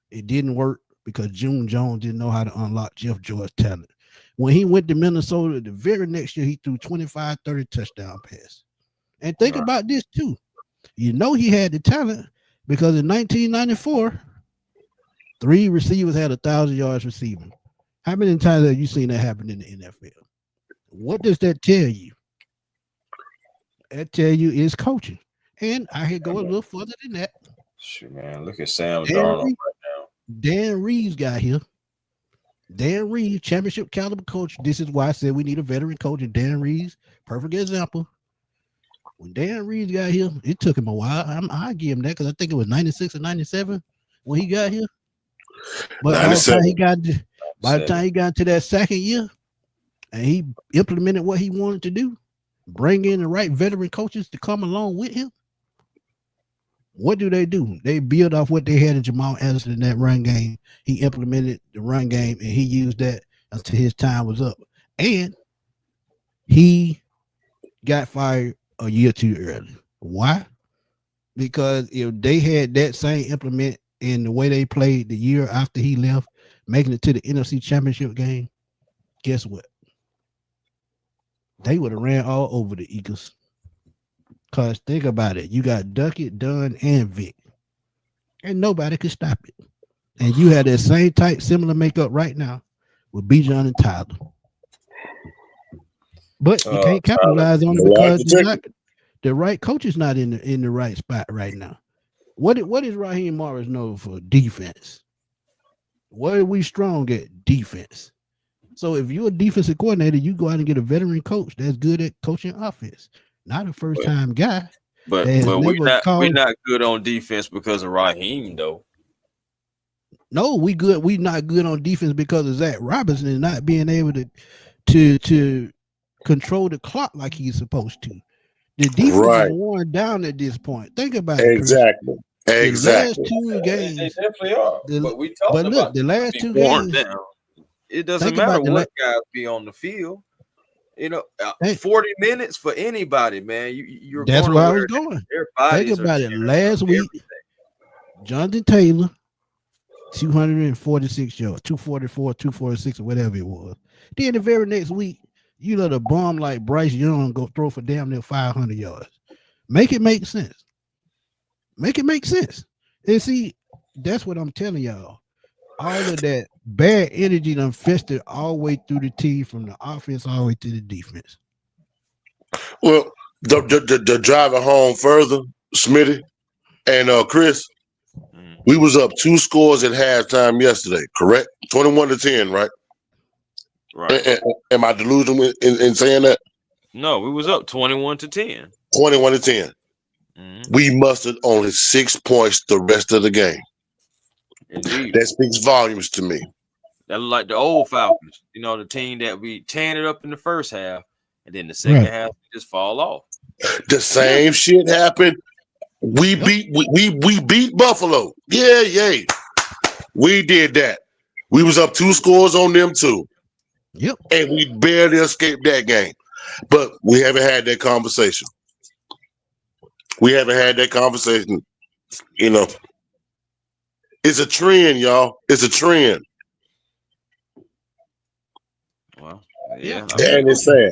It didn't work because June Jones didn't know how to unlock Jeff George's talent. When he went to Minnesota, the very next year, he threw 25, 30 touchdown passes. And think about this, too. He had the talent because in 1994, 3 receivers had 1,000 yards receiving. How many times have you seen that happen in the NFL? What does that tell you? That tell you it's coaching. And I could go a little further than that. Shoot, man, look at Sam Darnold right now. Dan Reeves got here. Dan Reeves, championship caliber coach. This is why I said we need a veteran coach. And Dan Reeves, perfect example. When Dan Reeves got here, it took him a while. I give him that because I think it was 96 or 97 when he got here. But by the time he got into that second year and he implemented what he wanted to do, bring in the right veteran coaches to come along with him, What do? They build off what they had in Jamal Anderson in that run game. He implemented the run game, and he used that until his time was up. And he got fired a year too early. Why? Because if they had that same implement in the way they played the year after he left, making it to the NFC Championship game, guess what? They would have ran all over the Eagles. Because think about it. You got Duckett, Dunn, and Vic. And nobody could stop it. And you had that same type, similar makeup right now with Bijan and Tyler. But you can't capitalize on it because the right coach is not in the right spot right now. What is Raheem Morris known for? Defense. Where are we strong at? Defense. So if you're a defensive coordinator, you go out and get a veteran coach that's good at coaching offense, not a first-time guy. But we're not good on defense because of Raheem, though. No, we good. We not good on defense because of Zach Robinson and not being able to control the clock like he's supposed to. The defense is worn down at this point. Think about it. Exactly. The last two games, they definitely are. The last two games, down. It doesn't matter what guys be on the field. 40 minutes for anybody, man. You're that's where I was going. Think about it. Last week, Jonathan Taylor, 246 yards, 244, 246, or whatever it was. Then the very next week, you let a bum like Bryce Young go throw for damn near 500 yards. Make it make sense. Make it make sense. And see, that's what I'm telling y'all. All of that bad energy done festered all the way through the team, from the offense all the way to the defense. Well, the driving home further, Smitty and Chris, we was up 2 scores at halftime yesterday, correct? 21-10, right? Right. Am I delusional in saying that? No, we was up 21-10. 21-10. Mm-hmm. We mustered only 6 points the rest of the game. Indeed. That speaks volumes to me. That look like the old Falcons, the team that we tan it up in the first half, and then the second half just fall off. The same shit happened. We beat Buffalo. Yeah. We did that. We was up 2 scores on them too. Yep. And we barely escaped that game. But we haven't had that conversation. It's a trend, y'all. It's a trend. Well, yeah. And it's sad.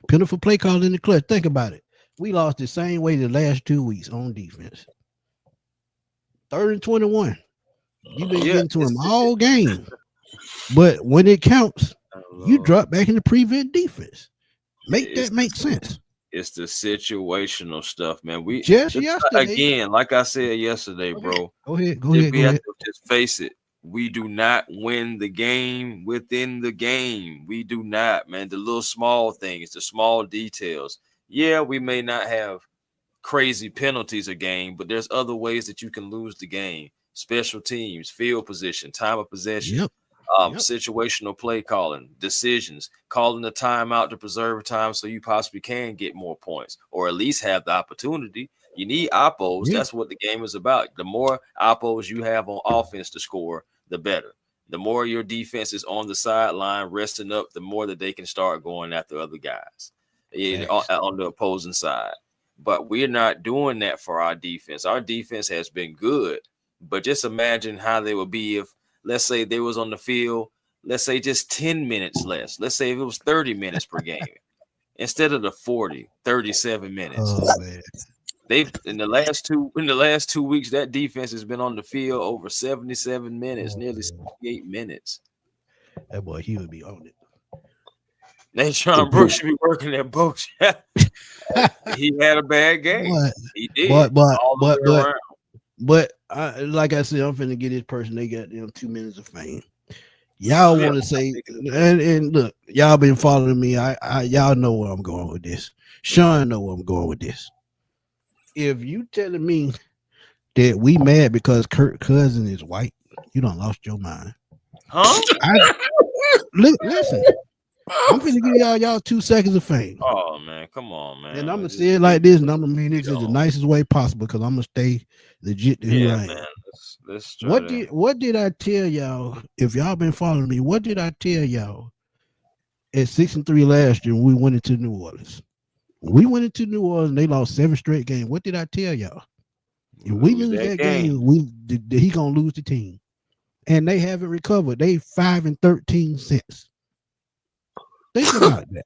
Pitiful play call in the clutch. Think about it. We lost the same way the last 2 weeks on defense. 3rd and 21. You've been getting to him all game. But when it counts, you drop back in the prevent defense. Make sense. It's the situational stuff, man. We just yesterday, again, like I said yesterday, bro. Go ahead. We have to just face it. We do not win the game within the game. We do not, man. The little small things, the small details. Yeah, we may not have crazy penalties a game, but there's other ways that you can lose the game. Special teams, field position, time of possession. Situational play calling, decisions, calling the timeout to preserve time so you possibly can get more points or at least have the opportunity. You need oppos. Yeah. That's what the game is about. The more oppos you have on offense to score, the better. The more your defense is on the sideline resting up, the more that they can start going after other guys on the opposing side. But we're not doing that for our defense. Our defense has been good, but just imagine how they would be if, let's say they was on the field, let's say just 10 minutes less. Let's say if it was 30 minutes per game instead of the 37 minutes. Oh, man. They've in the last 2 weeks, that defense has been on the field over 77 minutes, nearly 68 minutes. That boy, he would be on it. They Sean Brooks should be working that boat. He had a bad game. He did. But like I said, I'm finna get this person. They got them 2 minutes of fame. Y'all want to say, and look, y'all been following me. Y'all know where I'm going with this. Sean know where I'm going with this. If you telling me that we mad because Kirk Cousins is white, you done lost your mind. Huh? Listen. I'm finna give y'all 2 seconds of fame. Oh man. man. Come on, man. And I'm gonna say it like this, and I'm gonna mean this in the Yo. nicest way possible because I'm gonna stay legit to who Yeah, I am. man. Let's try to. What did I tell y'all? If y'all been following me, what did I tell y'all at 6-3 last year when we went into New Orleans? We went into New Orleans and they lost 7 straight games. What did I tell y'all? If we lose that game, he gonna lose the team. And they haven't recovered. They 5-13 since. Think about that.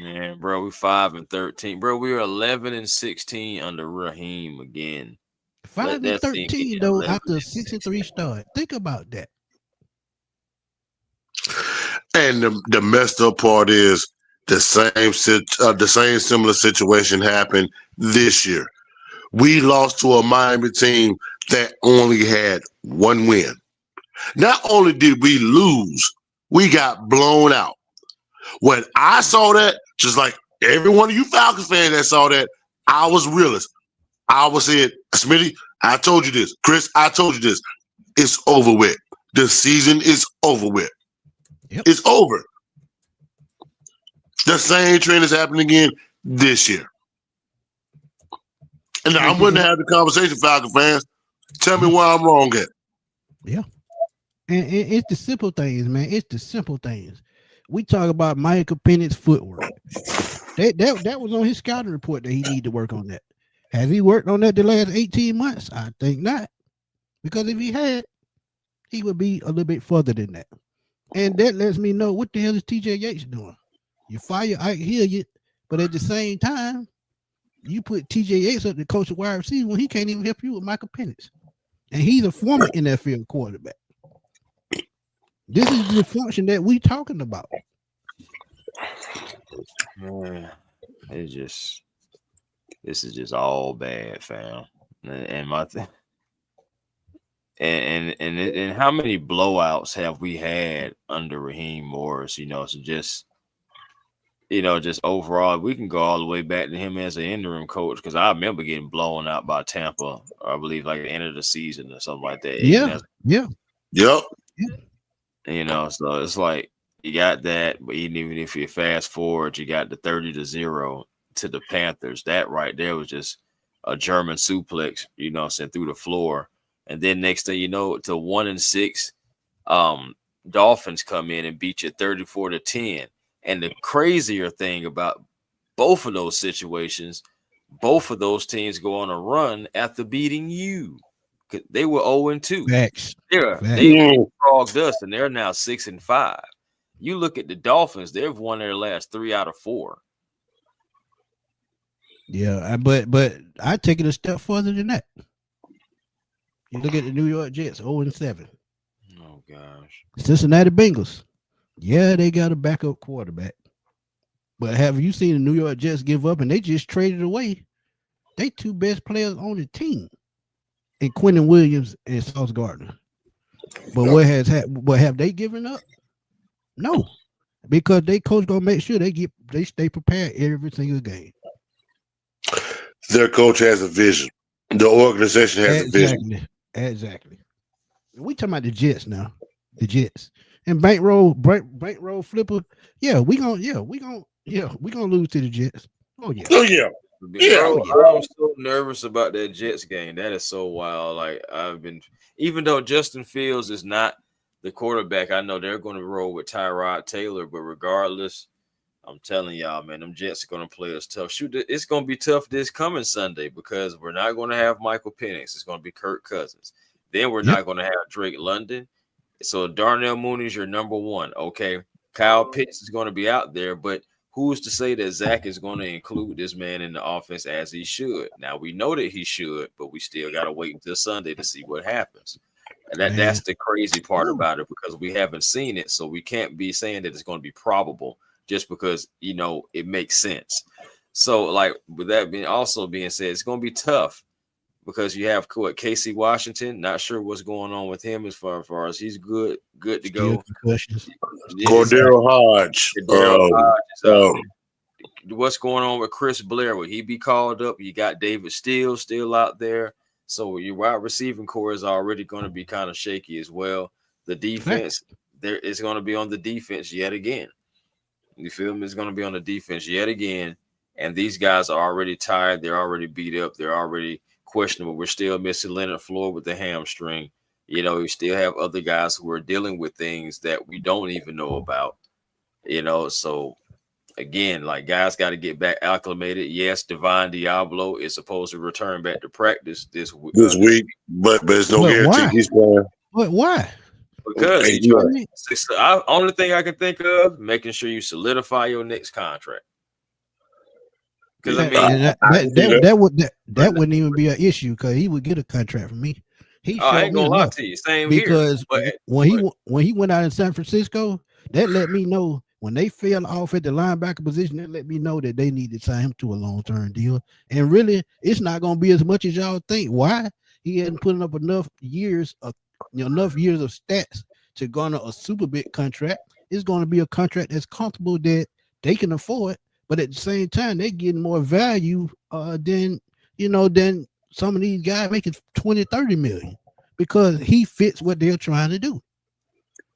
Man, bro, we 5-13. Bro, we were 11-16 under Raheem again. 5-13 though after a 6-3 start. Think about that. And the messed up part is the same similar situation happened this year. We lost to a Miami team that only had one win. Not only did we lose, we got blown out. When I saw that, just like every one of you Falcons fans that saw that, I was realist. I was saying, Smitty, I told you this. Chris, I told you this. It's over with. The season is over with. Yep. It's over. The same trend is happening again this year. And I'm willing to have the conversation, Falcon fans. Tell me where I'm wrong at. Yeah. And it's the simple things, man. It's the simple things. We talk about Michael Penix footwork. That was on his scouting report that he needed to work on that. Has he worked on that the last 18 months? I think not. Because if he had, he would be a little bit further than that. And that lets me know what the hell is TJ Yates doing. You fire Ike Hilliard, but at the same time, you put TJ Yates up to coach a wide receiver when he can't even help you with Michael Penix. And he's a former NFL quarterback. This is the function that we talking about. Man, this is just all bad, fam. And my thing. And how many blowouts have we had under Raheem Morris? So just overall, we can go all the way back to him as an interim coach because I remember getting blown out by Tampa, I believe, like the end of the season or something like that. Yeah. Yep. So it's like you got that, but even if you fast forward, you got the 30-0 to the Panthers. That right there was just a German suplex, sent through the floor. And then next thing you know, to 1-6, Dolphins come in and beat you 34-10. And the crazier thing about both of those situations, both of those teams go on a run after beating you. They were 0-2. Facts. They frogged us, and they're now 6-5. You look at the Dolphins; they've won their last 3 out of 4. Yeah, but I take it a step further than that. You look at the New York Jets, 0-7. Oh gosh. Cincinnati Bengals. Yeah, they got a backup quarterback. But have you seen the New York Jets give up and they just traded away they 2 best players on the team in Quentin Williams and Sauce Gardner? But what have they given up? No. Because they coach gonna make sure they stay prepared every single game. Their coach has a vision. The organization has a vision. Exactly. We talking about the Jets now. The Jets. And bankroll flipper. We gonna lose to the Jets. Oh yeah. I'm so nervous about that Jets game. That is so wild. Like even though Justin Fields is not the quarterback, I know they're going to roll with Tyrod Taylor, but regardless, I'm telling y'all, man, them Jets are going to play us tough. Shoot, it's going to be tough this coming Sunday because we're not going to have Michael Penix. It's going to be Kirk Cousins. Then we're not going to have Drake London. So Darnell Mooney's your number 1. Okay. Kyle Pitts is going to be out there, but who's to say that Zach is going to include this man in the offense as he should? Now, we know that he should, but we still got to wait until Sunday to see what happens. And that's the crazy part about it because we haven't seen it. So we can't be saying that it's going to be probable just because, it makes sense. So, like, with that being said, it's going to be tough because you have Casey Washington. Not sure what's going on with him as far as he's good to go. Cordero Hodge. What's going on with Chris Blair? Will he be called up? You got David Steele still out there. So your wide receiving core is already going to be kind of shaky as well. The defense, there is going to be on the defense yet again. You feel me? It's going to be on the defense yet again. And these guys are already tired. They're already beat up. They're already questionable. We're still missing Leonard Floyd with the hamstring. You know, we still have other guys who are dealing with things that we don't even know about. You know, so again, like guys got to get back acclimated. Yes, Divine Diablo is supposed to return back to practice this week, but there's no But guarantee why? he's playing. But why? because Hey, he yeah. only thing I can think of, making sure you solidify your next contract. Because I mean, that wouldn't even be an issue because he would get a contract from me. He I showed ain't me gonna lie enough to you. Same because here. when he went out in San Francisco, that let me know when they fell off at the linebacker position. That let me know that they need to sign him to a long-term deal. And really, it's not going to be as much as y'all think. Why? He hadn't put up enough years of stats to garner a super big contract. It's going to be a contract that's comfortable that they can afford. But at the same time, they're getting more value than some of these guys making 20, 30 million because he fits what they're trying to do.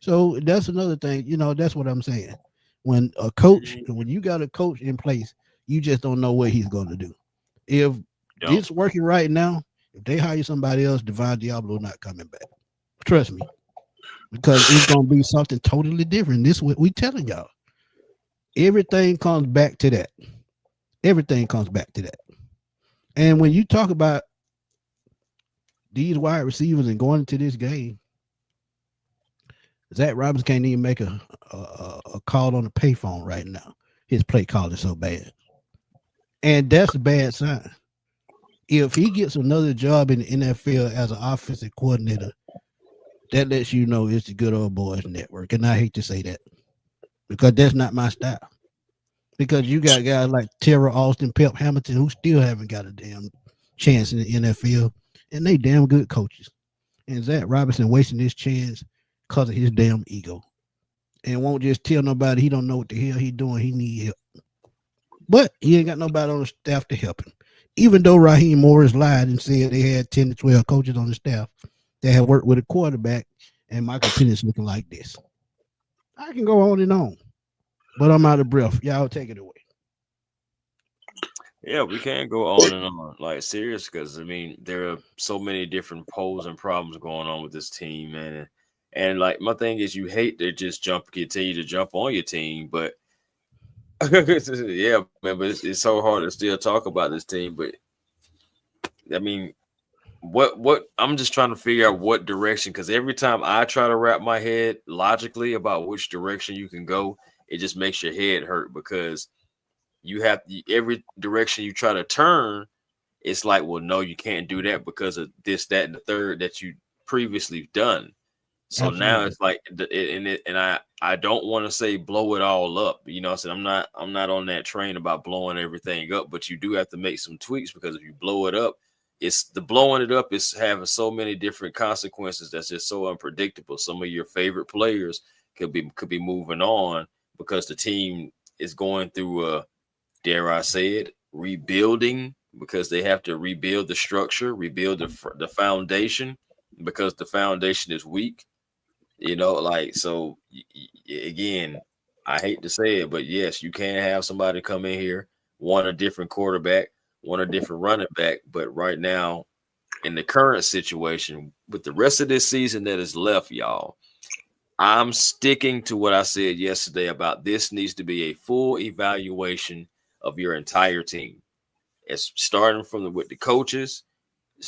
So that's another thing. That's what I'm saying. When you got a coach in place, you just don't know what he's going to do. If it's working right now, if they hire somebody else, Divine Diablo not coming back. Trust me. Because it's going to be something totally different. This is what we telling y'all. Everything comes back to that. Everything comes back to that. And when you talk about these wide receivers and going into this game, Zach Robinson can't even make a call on the payphone right now. His play call is so bad. And that's a bad sign. If he gets another job in the NFL as an offensive coordinator, that lets you know it's the good old boys network. And I hate to say that because that's not my style. Because you got guys like Terrell Austin, Pep Hamilton, who still haven't got a damn chance in the NFL, and they damn good coaches. And Zach Robinson wasting his chance because of his damn ego. And won't just tell nobody he don't know what the hell he doing. He need help. But he ain't got nobody on the staff to help him. Even though Raheem Morris lied and said they had 10 to 12 coaches on the staff that have worked with a quarterback and Michael Penix looking like this. I can go on and on. But I'm out of breath. Y'all take it away. Yeah, we can't go on and on like serious because I mean there are so many different polls and problems going on with this team, man. And like my thing is, you hate to just continue to jump on your team, but yeah, man. But it's so hard to still talk about this team. But I mean, what I'm just trying to figure out what direction because every time I try to wrap my head logically about which direction you can go, it just makes your head hurt because you have every direction you try to turn. It's like, well, no, you can't do that because of this, that, and the third that you previously done. So Absolutely. now it's like, and I don't want to say blow it all up. You know, I said I'm not on that train about blowing everything up, but you do have to make some tweaks because if you blow it up, it's the blowing it up is having so many different consequences that's just so unpredictable. Some of your favorite players could be moving on because the team is going through dare I say it, rebuilding because they have to rebuild the structure, rebuild the foundation because the foundation is weak. You know, like so. Again, I hate to say it, but yes, you can have somebody come in here, want a different quarterback, want a different running back, but right now, in the current situation, with the rest of this season that is left, y'all. I'm sticking to what I said yesterday about this needs to be a full evaluation of your entire team. It's starting with the coaches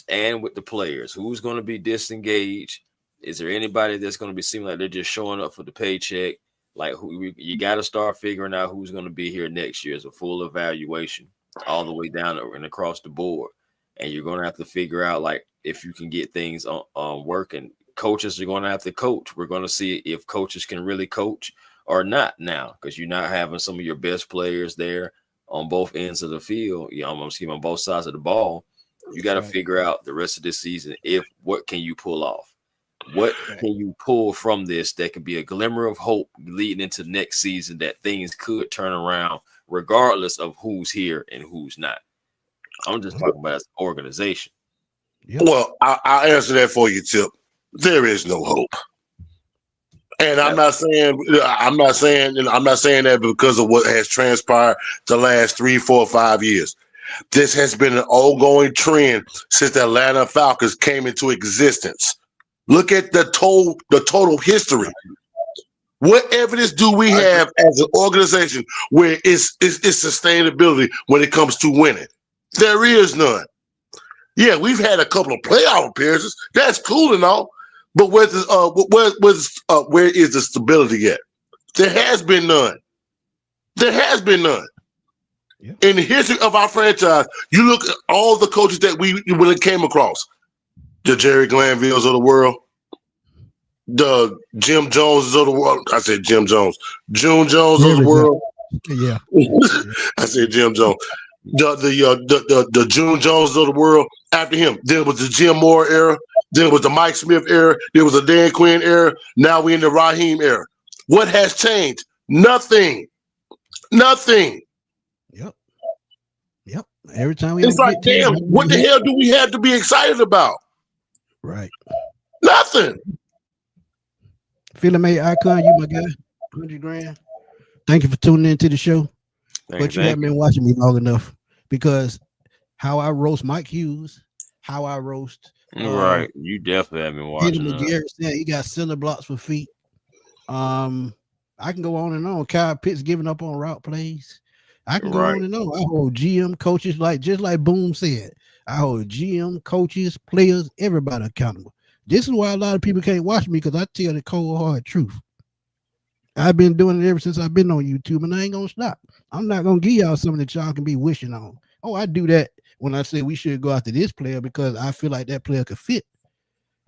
and with the players. Who's going to be disengaged? Is there anybody that's going to be seeming like they're just showing up for the paycheck? Like you got to start figuring out who's going to be here next year as a full evaluation all the way down and across the board. And you're going to have to figure out like if you can get things on working. Coaches are going to have to coach. We're going to see if coaches can really coach or not now because you're not having some of your best players there on both ends of the field. You know, I'm excuse me, on both sides of the ball. You got to figure out the rest of this season what can you pull off? What can you pull from this that could be a glimmer of hope leading into next season that things could turn around regardless of who's here and who's not? I'm just talking about as an organization. Yep. Well, I'll answer that for you, Tip. There is no hope. And I'm not saying that because of what has transpired the last 3, 4, 5 years. This has been an ongoing trend since the Atlanta Falcons came into existence. Look at the total history. What evidence do we have as an organization where it's sustainability when it comes to winning? There is none. Yeah, we've had a couple of playoff appearances. That's cool and all. But where is the stability at? There has been none. There has been none. Yeah. In the history of our franchise, you look at all the coaches that we really came across. The Jerry Glanvilles of the world. The Jim Joneses of the world. I said Jim Jones. June Jones of the world. Yeah. I said Jim Jones. The June Jones of the world after him. Then it was the Jim Moore era. Then it was the Mike Smith era. There was the Dan Quinn era. Now we're in the Raheem era. What has changed? Nothing. Nothing. Yep. Every time it's like, damn, what the hell do we have to be excited about? Right. Nothing. Philly May Icon, you my guy. 100 grand. Thank you for tuning into the show. But you haven't been watching me long enough because how I roast Mike Hughes, how I roast. Right. You definitely haven't been watching. He got center blocks for feet. I can go on and on. Kyle Pitts giving up on route plays. I can go on and on. I hold GM coaches just like Boom said. I hold GM coaches, players, everybody accountable. This is why a lot of people can't watch me because I tell the cold hard truth. I've been doing it ever since I've been on YouTube, and I ain't gonna stop. I'm not gonna give y'all something that y'all can be wishing on. Oh, I do that when I say we should go after this player because I feel like that player could fit.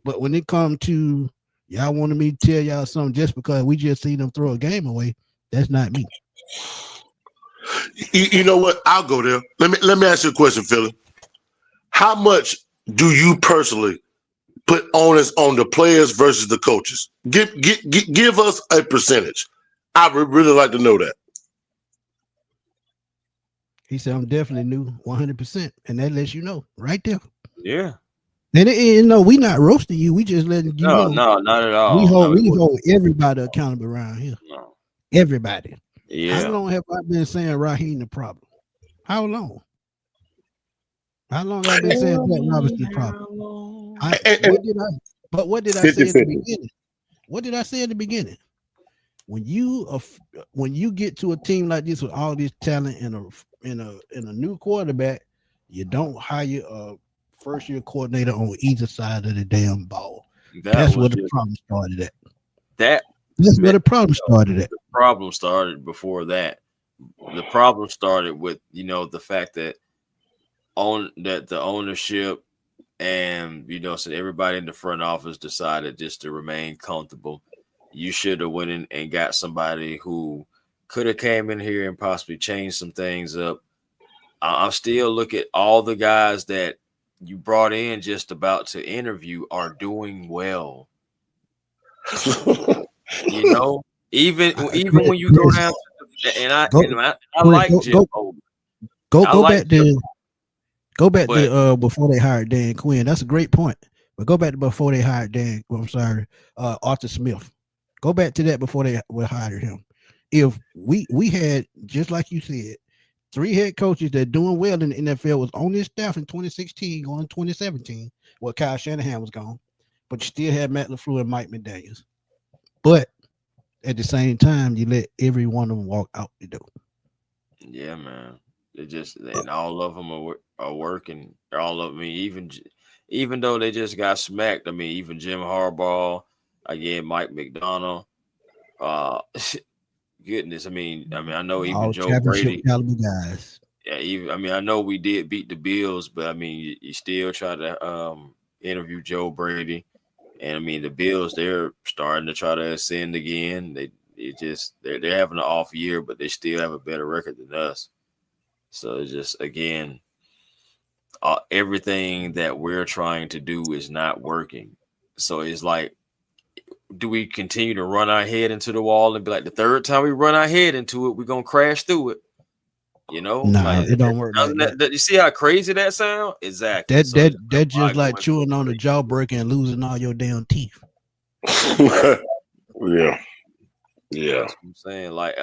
But when it comes to y'all wanted me to tell y'all something just because we just seen them throw a game away, that's not me. You know what? I'll go there. Let me ask you a question, Philly. How much do you personally put onus on the players versus the coaches? Give us a percentage. I would really like to know that. He said, I'm definitely new 100%. And that lets you know right there. Yeah. And we not roasting you. We just letting you know. No, not at all. We hold everybody accountable around here. No. Everybody. Yeah. How long have I been saying Raheem the problem? How long? How long have I been saying Pat Robertson the problem? What did I say at the beginning? What did I say at the beginning? When you get to a team like this with all this talent and a new quarterback, you don't hire a first year coordinator on either side of the damn ball. That's where the problem started at. That's where the problem started at. The problem started before that. The problem started with the fact that the ownership and so everybody in the front office decided just to remain comfortable. You should have went in and got somebody who could have came in here and possibly changed some things up. I still look at all the guys that you brought in just about to interview are doing well. Even when you go down and I like Jim Holden. Go back to before they hired Dan Quinn. That's a great point. But go back to before they hired Arthur Smith. Go back to that before they hired him. If we had, just like you said, 3 head coaches that doing well in the NFL was on this staff in 2016 going 2017, well, Kyle Shanahan was gone, but you still had Matt LaFleur and Mike McDaniels. But at the same time, you let every one of them walk out the door. Yeah, man. And all of them are working. All of them, even though they just got smacked. Even Jim Harbaugh, again, Mike McDonald. Goodness, I know even all Joe Brady. Guys. Yeah, I know we did beat the Bills, but you still try to interview Joe Brady, and the Bills, they're starting to try to ascend again. They're having an off year, but they still have a better record than us. So it's just, again, everything that we're trying to do is not working. So it's like, do we continue to run our head into the wall and be like, the third time we run our head into it, we're going to crash through it? No, it don't work. You see how crazy that sounds? Exactly. That just like chewing on a jawbreaker and losing all your damn teeth. Yeah. Yeah. That's what I'm saying. Like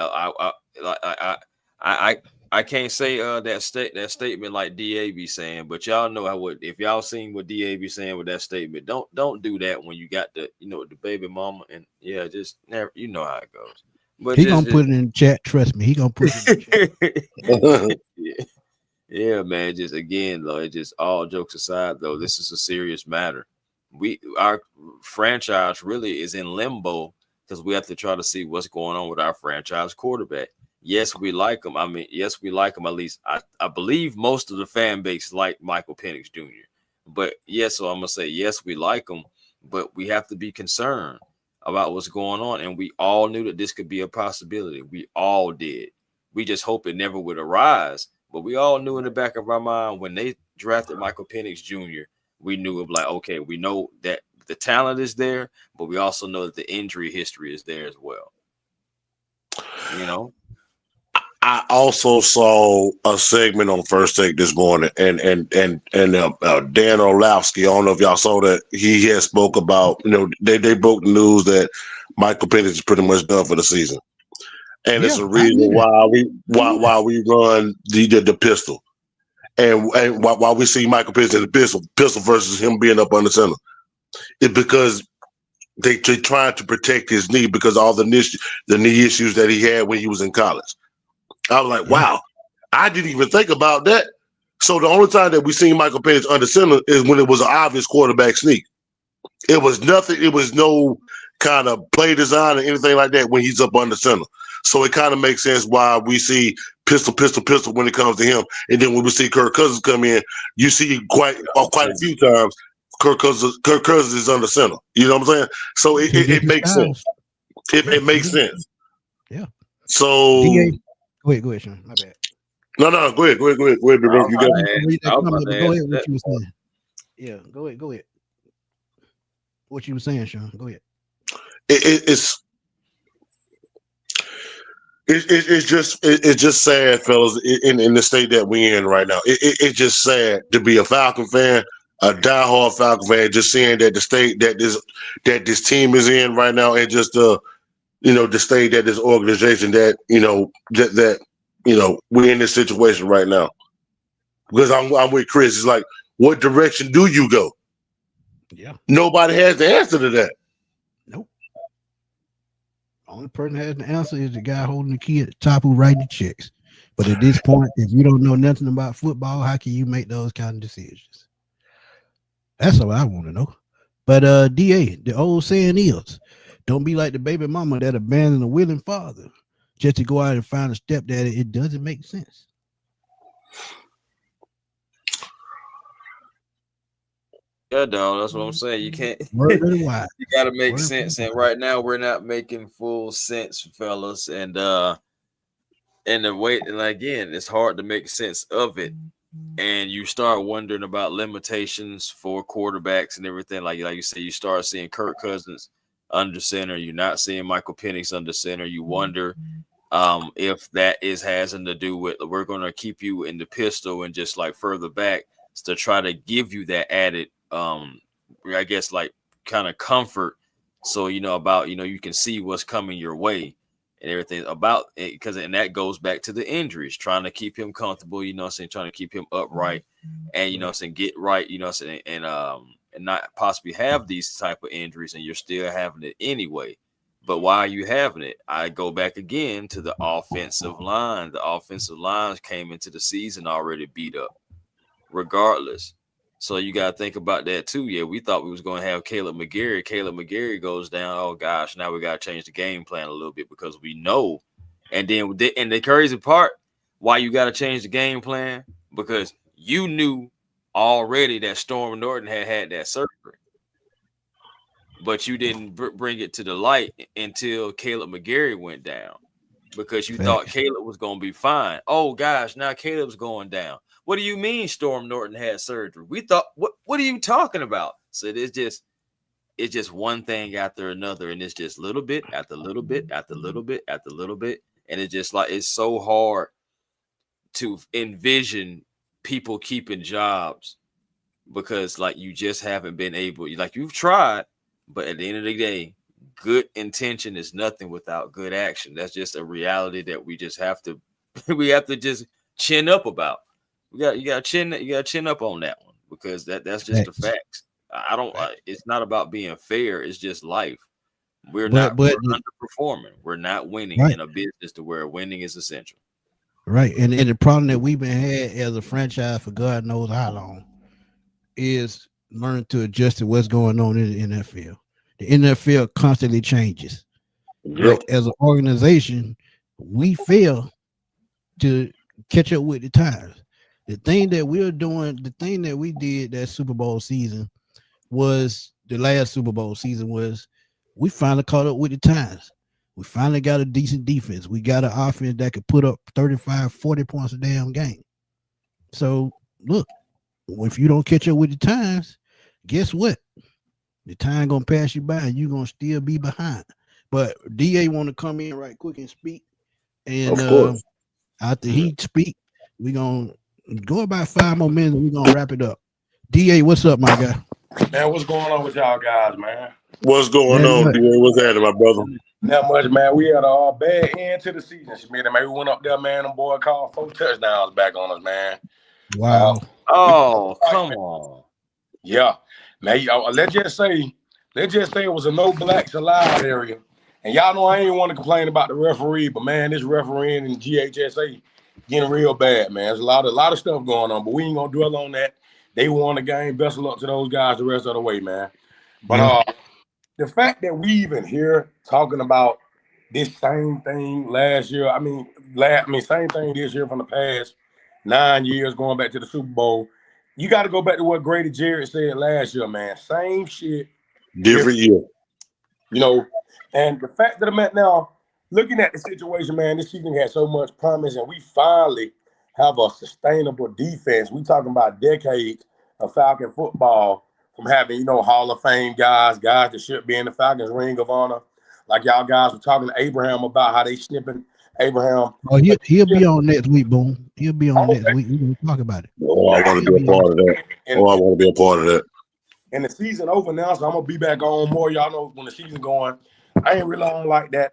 I can't say that statement like DA be saying, but y'all know how what if y'all seen what DA be saying with that statement. Don't do that when you got the the baby mama and just never how it goes. But He gonna put it in the chat. Trust me, he gonna put it in the chat. Yeah, man. Just again, though, it just all jokes aside, though, this is a serious matter. Our franchise really is in limbo because we have to try to see what's going on with our franchise quarterback. Yes, we like him. I mean, yes, we like him. At least I believe most of the fan base like Michael Penix Jr. But yes, so I'm gonna say yes, we like him, but we have to be concerned about what's going on. And we all knew that this could be a possibility. We all did. We just hope it never would arise. But we all knew in the back of our mind when they drafted Michael Penix Jr., we knew it like, okay, we know that the talent is there, but we also know that the injury history is there as well. I also saw a segment on First Take this morning, and Dan Orlovsky. I don't know if y'all saw that. He had spoke about they broke the news that Michael Penix is pretty much done for the season, and it's a reason why we run the pistol, and why we see Michael Penix in the pistol versus him being up under center. It's because they trying to protect his knee because all the knee issues that he had when he was in college. I was like, wow, I didn't even think about that. So the only time that we seen Michael Penix under center is when it was an obvious quarterback sneak. It was nothing. It was no kind of play design or anything like that when he's up under center. So it kind of makes sense why we see pistol when it comes to him. And then when we see Kirk Cousins come in, you see quite a few times Kirk Cousins is under center. You know what I'm saying? So it makes sense. It makes sense. Yeah. So DA, go ahead, Sean. My bad. No, go ahead. Go ahead. Go ahead. What you were saying. Yeah, go ahead. What you were saying, Sean. Go ahead. It's just sad, fellas, in the state that we're in right now. It's just sad to be a Falcon fan, a diehard Falcon fan, just seeing that the state that this team is in right now, and just the state that this organization that we're in this situation right now. Because I'm with Chris. It's like, what direction do you go? Yeah. Nobody has the answer to that. Nope. Only person that has the answer is the guy holding the key at the top who writing the checks. But at this point, if you don't know nothing about football, how can you make those kind of decisions? That's all I want to know. But DA, the old saying is, don't be like the baby mama that abandoned a willing father just to go out and find a stepdaddy. It doesn't make sense. Yeah, dog. That's what I'm saying. You can't. You got to make sense. And right now, we're not making full sense, fellas. And the way, and again, it's hard to make sense of it. And you start wondering about limitations for quarterbacks and everything. Like you say, you start seeing Kirk Cousins under center. You're not seeing Michael Penix under center. You wonder if that has to do with we're going to keep you in the pistol and just like further back to try to give you that added I guess like kind of comfort, so about you can see what's coming your way and everything about it, because and that goes back to the injuries, trying to keep him comfortable, trying to keep him upright and get right, and not possibly have these type of injuries, and you're still having it anyway. But why are you having it? I go back again to the offensive line. The offensive lines came into the season already beat up regardless. So you got to think about that too. Yeah, we thought we was going to have Caleb McGarry. Caleb McGarry goes down. Oh gosh, now we got to change the game plan a little bit because we know. And then, and the crazy part, why you got to change the game plan, because you knew already that Storm Norton had that surgery, but you didn't bring it to the light until Caleb McGarry went down, because you thought Caleb was going to be fine. Oh gosh, now Caleb's going down. What do you mean Storm Norton had surgery? We thought, what are you talking about? So it's just one thing after another, and it's just little bit after little bit after little bit after little bit, and it's just like it's so hard to envision people keeping jobs because like you just haven't been able. Like you've tried, but at the end of the day, good intention is nothing without good action. That's just a reality that we just have to we have to just chin up about. You got to chin up on that one, because that's just the facts. I don't. It's not about being fair. It's just life. We're underperforming. We're not winning in a business to where winning is essential. Right, and the problem that we've been had as a franchise for God knows how long is learning to adjust to what's going on in the NFL. The NFL constantly changes. But as an organization, we fail to catch up with the times. The thing that we're doing, the thing that we did that Super Bowl season was the last Super Bowl season was we finally caught up with the times. We finally got a decent defense. We got an offense that could put up 35, 40 points a damn game. So, look, if you don't catch up with the times, guess what? The time going to pass you by and you're going to still be behind. But DA want to come in right quick and speak. And after he speak, we're going to go about 5 more minutes and we're going to wrap it up. DA, what's up, my guy? Man, what's going on with y'all guys, man? What's going on, DA? What's happening, my brother? Not much, man. We had a bad end to the season, Smitty. Man, we went up there, man. Them boy called 4 touchdowns back on us, man. Wow. Come on. Yeah, man. Let's just say it was a no blacks allowed area. And y'all know I ain't want to complain about the referee, but man, this refereeing in GHSA getting real bad, man. There's a lot of stuff going on, but we ain't gonna dwell on that. They won the game. Best of luck to those guys the rest of the way, man. But the fact that we even here talking about this same thing last year, same thing this year from the past 9 years going back to the Super Bowl. You got to go back to what Grady Jarrett said last year, man. Same shit. Different year. You know, and the fact that I'm at now, looking at the situation, man, this season had so much promise, and we finally have a sustainable defense. We talking about decades of Falcon football, from having, Hall of Fame guys that should be in the Falcons Ring of Honor. Like y'all guys were talking to Abraham about how they snipping Abraham. Oh, he'll be on next week, boom. He'll be on next week. We're going to talk about it. Oh, I want to be a part of that. I want to be a part of that. And the season over now, so I'm going to be back on more. Y'all know when the season going, I ain't really on like that.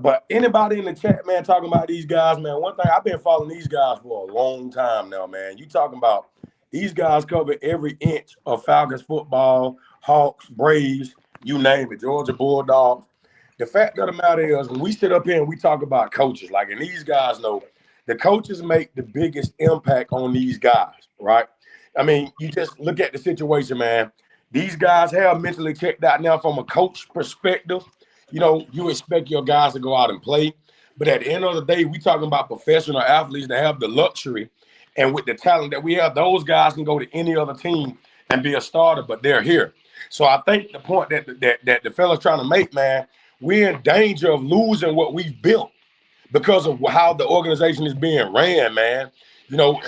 But anybody in the chat, man, talking about these guys, man, one thing, I've been following these guys for a long time now, man. You talking about these guys cover every inch of Falcons football, Hawks, Braves, you name it, Georgia Bulldogs. The fact of the matter is, when we sit up here and we talk about coaches, and these guys know, the coaches make the biggest impact on these guys, right? I mean, you just look at the situation, man. These guys have mentally checked out now from a coach perspective. You expect your guys to go out and play. But at the end of the day, we talking about professional athletes that have the luxury, and with the talent that we have, those guys can go to any other team and be a starter, but they're here. So I think the point that the fella's trying to make, man, we're in danger of losing what we've built because of how the organization is being ran, man. And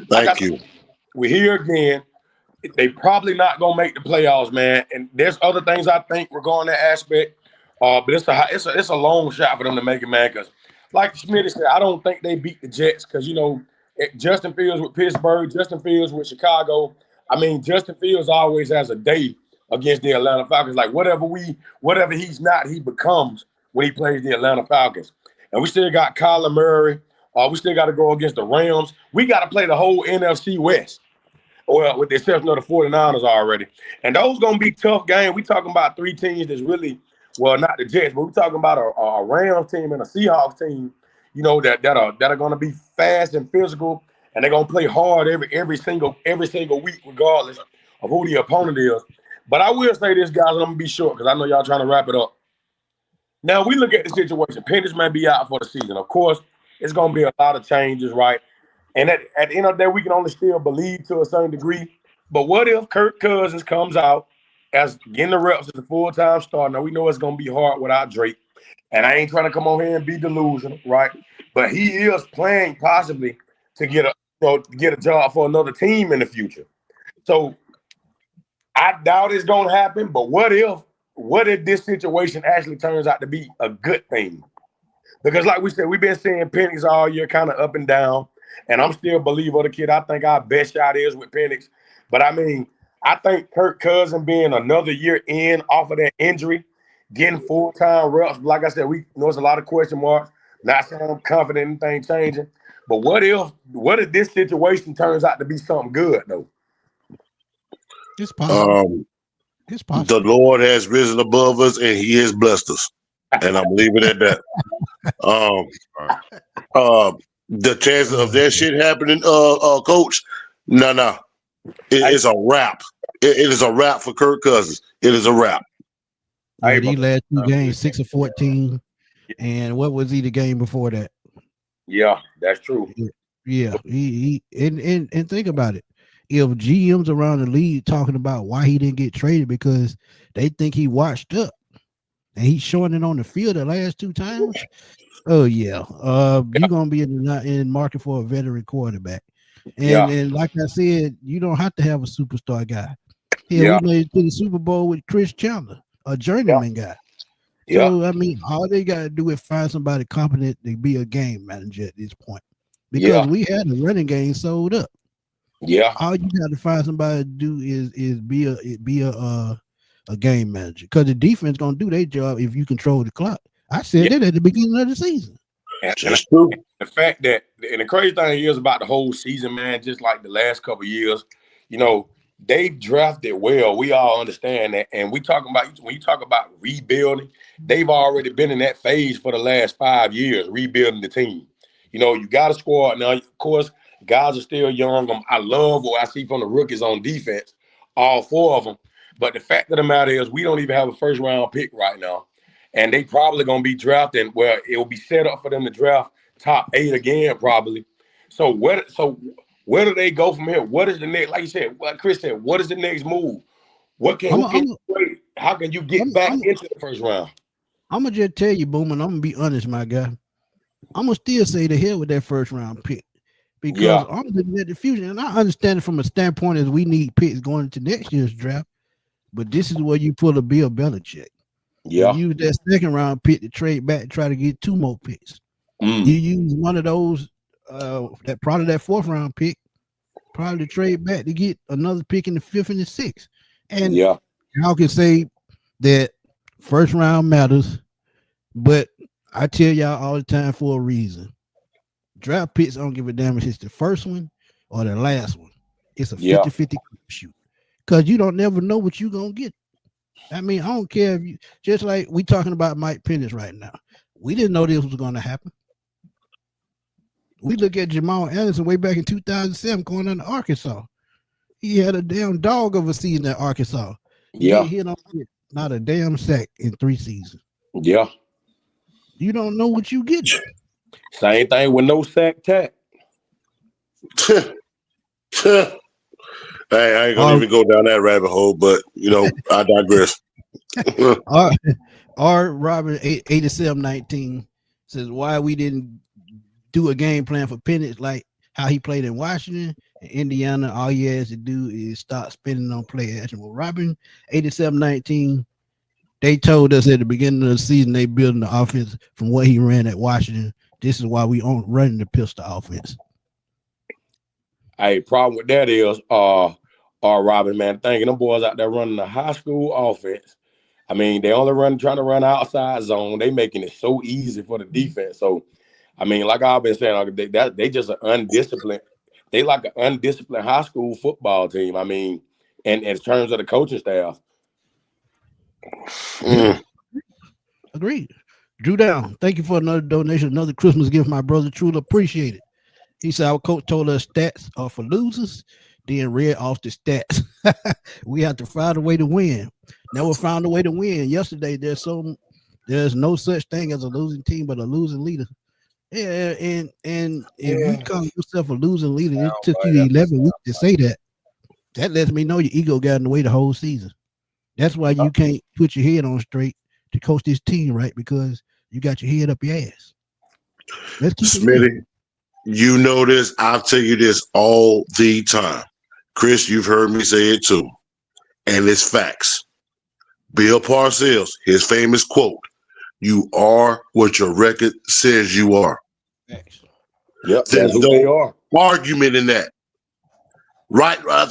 Thank you. We're here again. They probably not gonna make the playoffs, man. And there's other things I think regarding that aspect. But it's a long shot for them to make it, man. Because like Smitty said, I don't think they beat the Jets because Justin Fields with Pittsburgh, Justin Fields with Chicago. I mean, Justin Fields always has a day against the Atlanta Falcons. Like whatever he's not, he becomes when he plays the Atlanta Falcons. And we still got Kyler Murray. We still got to go against the Rams. We got to play the whole NFC West. Well, with the exception of the 49ers already. And those going to be tough games. We talking about 3 teams that's really, well, not the Jets, but we're talking about a Rams team and a Seahawks team, that are going to be fast and physical, and they're going to play hard every single week, regardless of who the opponent is. But I will say this, guys, and I'm going to be short because I know y'all trying to wrap it up. Now, we look at the situation. Penix may be out for the season. Of course, it's going to be a lot of changes, right? And at the end of the day, we can only still believe to a certain degree. But what if Kirk Cousins comes out as getting the reps as a full-time starter? Now, we know it's going to be hard without Drake. And I ain't trying to come on here and be delusional, right? But he is playing possibly to get a job for another team in the future. So I doubt it's going to happen. But what if this situation actually turns out to be a good thing? Because like we said, we've been seeing Penix all year kind of up and down. And I'm still a believer of the kid. I think our best shot is with Penix. But, I mean, I think Kirk Cousins being another year in off of that injury getting full-time reps. Like I said, we know there's a lot of question marks. Not saying I'm confident anything changing. But what if this situation turns out to be something good, though? It's possible. It's The possible. Lord has risen above us and he has blessed us. And I'm leaving it at that. The chances of that shit happening, coach, no. It's a wrap. It is a wrap for Kirk Cousins. It is a wrap. Yeah, these last 2 games, 6 of 14. And what was he the game before that? Yeah, that's true. Yeah, he and think about it. If GMs around the league talking about why he didn't get traded because they think he washed up and he's showing it on the field the last 2 times. Oh yeah, you're gonna be in the market for a veteran quarterback. And like I said, you don't have to have a superstar guy. We made it to the Super Bowl with Chris Chandler, a journeyman guy. So I mean, all they gotta do is find somebody competent to be a game manager at this point. Because we had the running game sold up. Yeah. All you got to find somebody to do is be a game manager. Because the defense gonna do their job if you control the clock. I said that at the beginning of the season. Just true. The fact that, and the crazy thing is about the whole season, man, just like the last couple of years, you know, they've drafted well. We all understand that. And when you talk about rebuilding, they've already been in that phase for the last 5 years, rebuilding the team. You know, you got a squad. Now, of course, guys are still young. I love what I see from the rookies on defense, all 4 of them. But the fact of the matter is we don't even have a first-round pick right now. And they probably going to be drafting where it will be set up for them to draft top 8 again, probably. So where do they go from here? What is the next, like you said, like Chris said, what is the next move? How can you get back into the first round? I'm going to just tell you, Boomer, I'm going to be honest, my guy. I'm going to still say the hell with that first round pick because I'm looking at the future. And I understand it from a standpoint as we need picks going into next year's draft. But this is where you pull a Bill Belichick. You use that second round pick to trade back and try to get 2 more picks. You use one of those, that probably that 4th round pick, probably to trade back to get another pick in the 5th and the 6th. And y'all can say that first round matters, but I tell y'all all the time for a reason. Draft picks, I don't give a damn if it's the first one or the last one. It's a 50-50 shoot. Because you don't never know what you're going to get. I mean, I don't care if you, just like we talking about Mike Penix right now. We didn't know this was going to happen. We look at Jamal Anderson way back in 2007 going on to Arkansas. He had a damn dog of a season at Arkansas. He hit on it, not a damn sack in 3 seasons. Yeah. You don't know what you get. Same thing with no sack tack. Hey, I ain't gonna even go down that rabbit hole, but you know, I digress. R. Robin 8719 says why we didn't do a game plan for Penix like how he played in Washington and Indiana. All he has to do is start spending on play action. Well, Robin 8719. They told us at the beginning of the season they building the offense from what he ran at Washington. This is why we aren't running the pistol offense. Hey, problem with that is, Robin, man, thinking them boys out there running the high school offense. I mean, they only trying to run outside zone. They making it so easy for the defense. So, I mean, like I've been saying, they just an undisciplined. They like an undisciplined high school football team. I mean, and in terms of the coaching staff. Agreed. Drew Down, thank you for another donation, another Christmas gift, my brother. Truly appreciate it. He said our coach told us stats are for losers, then read off the stats. We have to find a way to win. Never found a way to win. Yesterday, there's no such thing as a losing team, but a losing leader. Yeah, and if you call yourself a losing leader, it took you 11 weeks to say that. That lets me know your ego got in the way the whole season. That's why you can't put your head on straight to coach this team, right? Because you got your head up your ass. Smitty, you know this. I'll tell you this all the time. Chris, you've heard me say it too. And it's facts. Bill Parcells, his famous quote, "You are what your record says you are." Yep, there's no argument in that. Right? I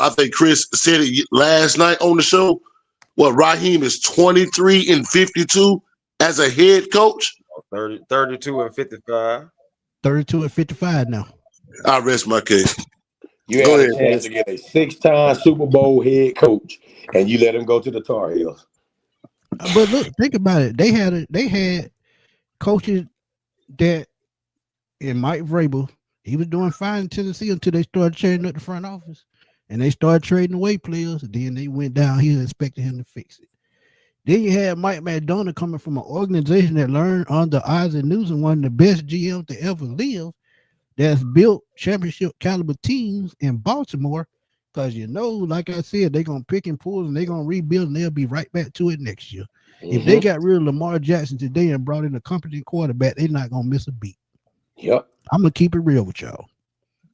think Chris said it last night on the show. Raheem is 23-52 as a head coach. 32 and 55. 32 and 55 now. I rest my case. You Go had a ahead, chance to get a 6-time Super Bowl head coach, and you let him go to the Tar Heels. But look, think about it. They had coaches that, and Mike Vrabel, he was doing fine in Tennessee until they started changing up the front office, and they started trading away players. Then they went down here expecting him to fix it. Then you had Mike McDonald coming from an organization that learned under Isaac Newsom, one of the best GMs to ever live, that's built championship caliber teams in Baltimore. Because like I said, they're gonna pick and pull and they're gonna rebuild and they'll be right back to it next year. Mm-hmm. If they got rid of Lamar Jackson today and brought in a competent quarterback, they're not gonna miss a beat. Yep. I'm gonna keep it real with y'all.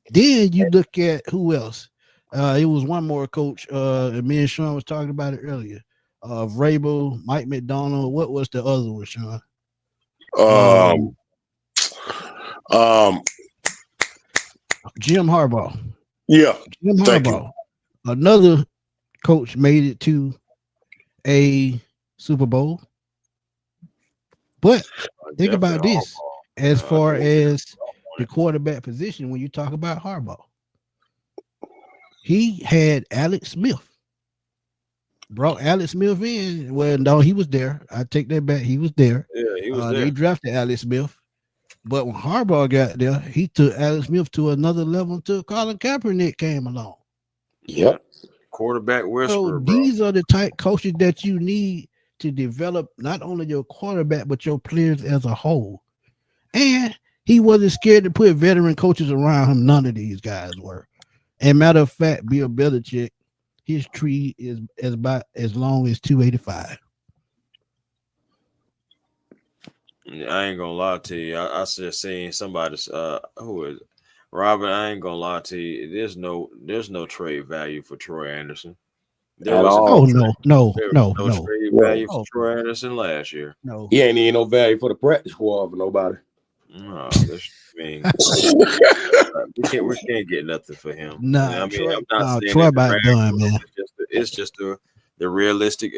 Then you look at who else. It was one more coach. And me and Sean was talking about it earlier. Vrabel, Mike McDonald. What was the other one, Sean? Jim Harbaugh. Yeah. Jim Harbaugh. Another coach made it to a Super Bowl. But think about this as far as the quarterback position when you talk about Harbaugh. He had Alex Smith. Brought Alex Smith in. Well, no, he was there. I take that back. He was there. Yeah, he was there. They drafted Alex Smith. But when Harbaugh got there, he took Alex Smith to another level until Colin Kaepernick came along. Yep. Quarterback whisperer, So these are the type coaches that you need to develop not only your quarterback, but your players as a whole. And he wasn't scared to put veteran coaches around him. None of these guys were. And matter of fact, Bill Belichick, his tree is about as long as 285. I ain't gonna lie to you. I just seen somebody's who is it? Robert. I ain't gonna lie to you. There's no trade value for Troy Anderson. There was no trade value for Troy Anderson last year. No, he ain't even no value for the practice squad for nobody. No, we can't get nothing for him. Nah, I mean, I'm not saying Troy about done, man. It's just the realistic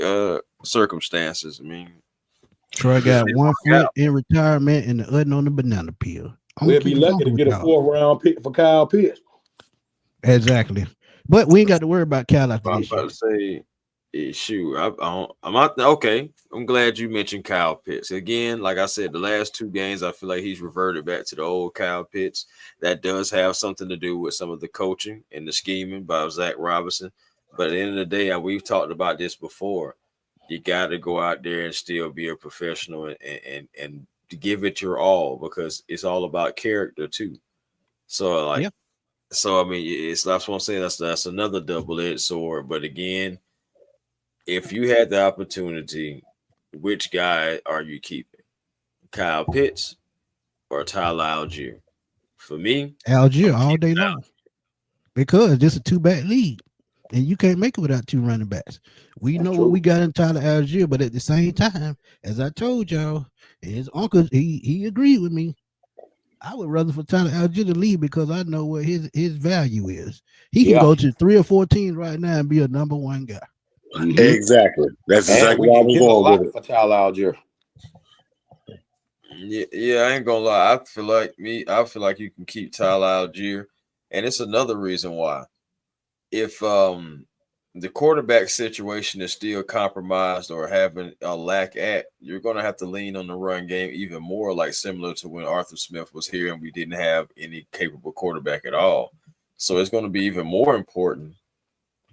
circumstances. I mean, Troy got one foot in retirement and the other on the banana peel. We'll be lucky to get a 4th-round pick for Kyle Pitts. Exactly. But we ain't got to worry about Kyle after I'm this about to say, shoot, I'm out. Okay, I'm glad you mentioned Kyle Pitts again. Like I said, the last 2 games, I feel like he's reverted back to the old Kyle Pitts. That does have something to do with some of the coaching and the scheming by Zach Robinson. But at the end of the day, we've talked about this before. You got to go out there and still be a professional and give it your all, because it's all about character too. So So I mean, that's what I'm saying. That's another double-edged sword. But again, if you had the opportunity, which guy are you keeping? Kyle Pitts or Tyler Algier? For me, Algier all day long, because this is a 2-back league, and you can't make it without 2 running backs. We know what we got in Tyler Algier, but at the same time, as I told y'all, his uncle he agreed with me. I would rather for Tyler Algier to leave because I know what his value is. He can go to 3 or 4 teams right now and be a number 1 guy. Mm-hmm. Exactly. That's exactly why we going with it. For Tyler Algier. Yeah, I ain't gonna lie. I feel like you can keep Tyler Algier, and it's another reason why. If the quarterback situation is still compromised or having a lack at, you're going to have to lean on the run game even more, like similar to when Arthur Smith was here and we didn't have any capable quarterback at all. So it's going to be even more important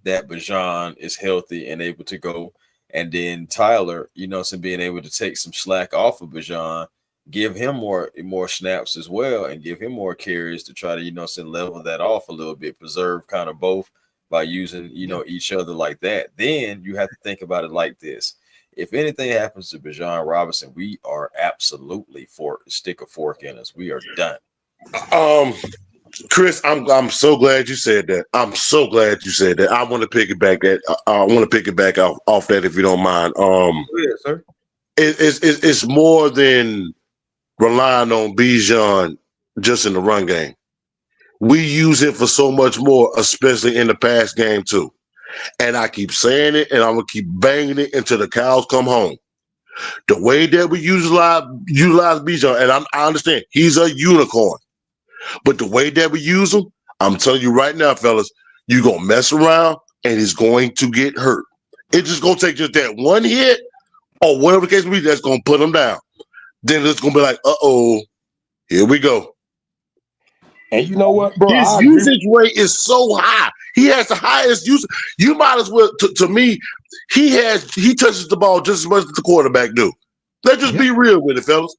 that Bijan is healthy and able to go. And then Tyler, being able to take some slack off of Bijan, give him more snaps as well and give him more carries to try to, level that off a little bit, preserve kind of both by using, each other like that. Then you have to think about it like this. If anything happens to Bijan Robinson, we are absolutely stick a fork in us. We are done. Chris, I'm so glad you said that. I'm so glad you said that. I want to pick it back off that, if you don't mind. Yeah, sir. It's more than relying on Bijan just in the run game. We use it for so much more, especially in the pass game too. And I keep saying it, and I'm gonna keep banging it until the cows come home. The way that we utilize Bijan, and I understand he's a unicorn, but the way that we use him, I'm telling you right now, fellas, you're gonna mess around and he's going to get hurt. It's just gonna take just that one hit or whatever the case may be that's gonna put him down. Then it's gonna be like, here we go. And you know what, bro? His usage rate is so high. He has the highest usage. You might as well, to me, he touches the ball just as much as the quarterback do. Let's just be real with it, fellas.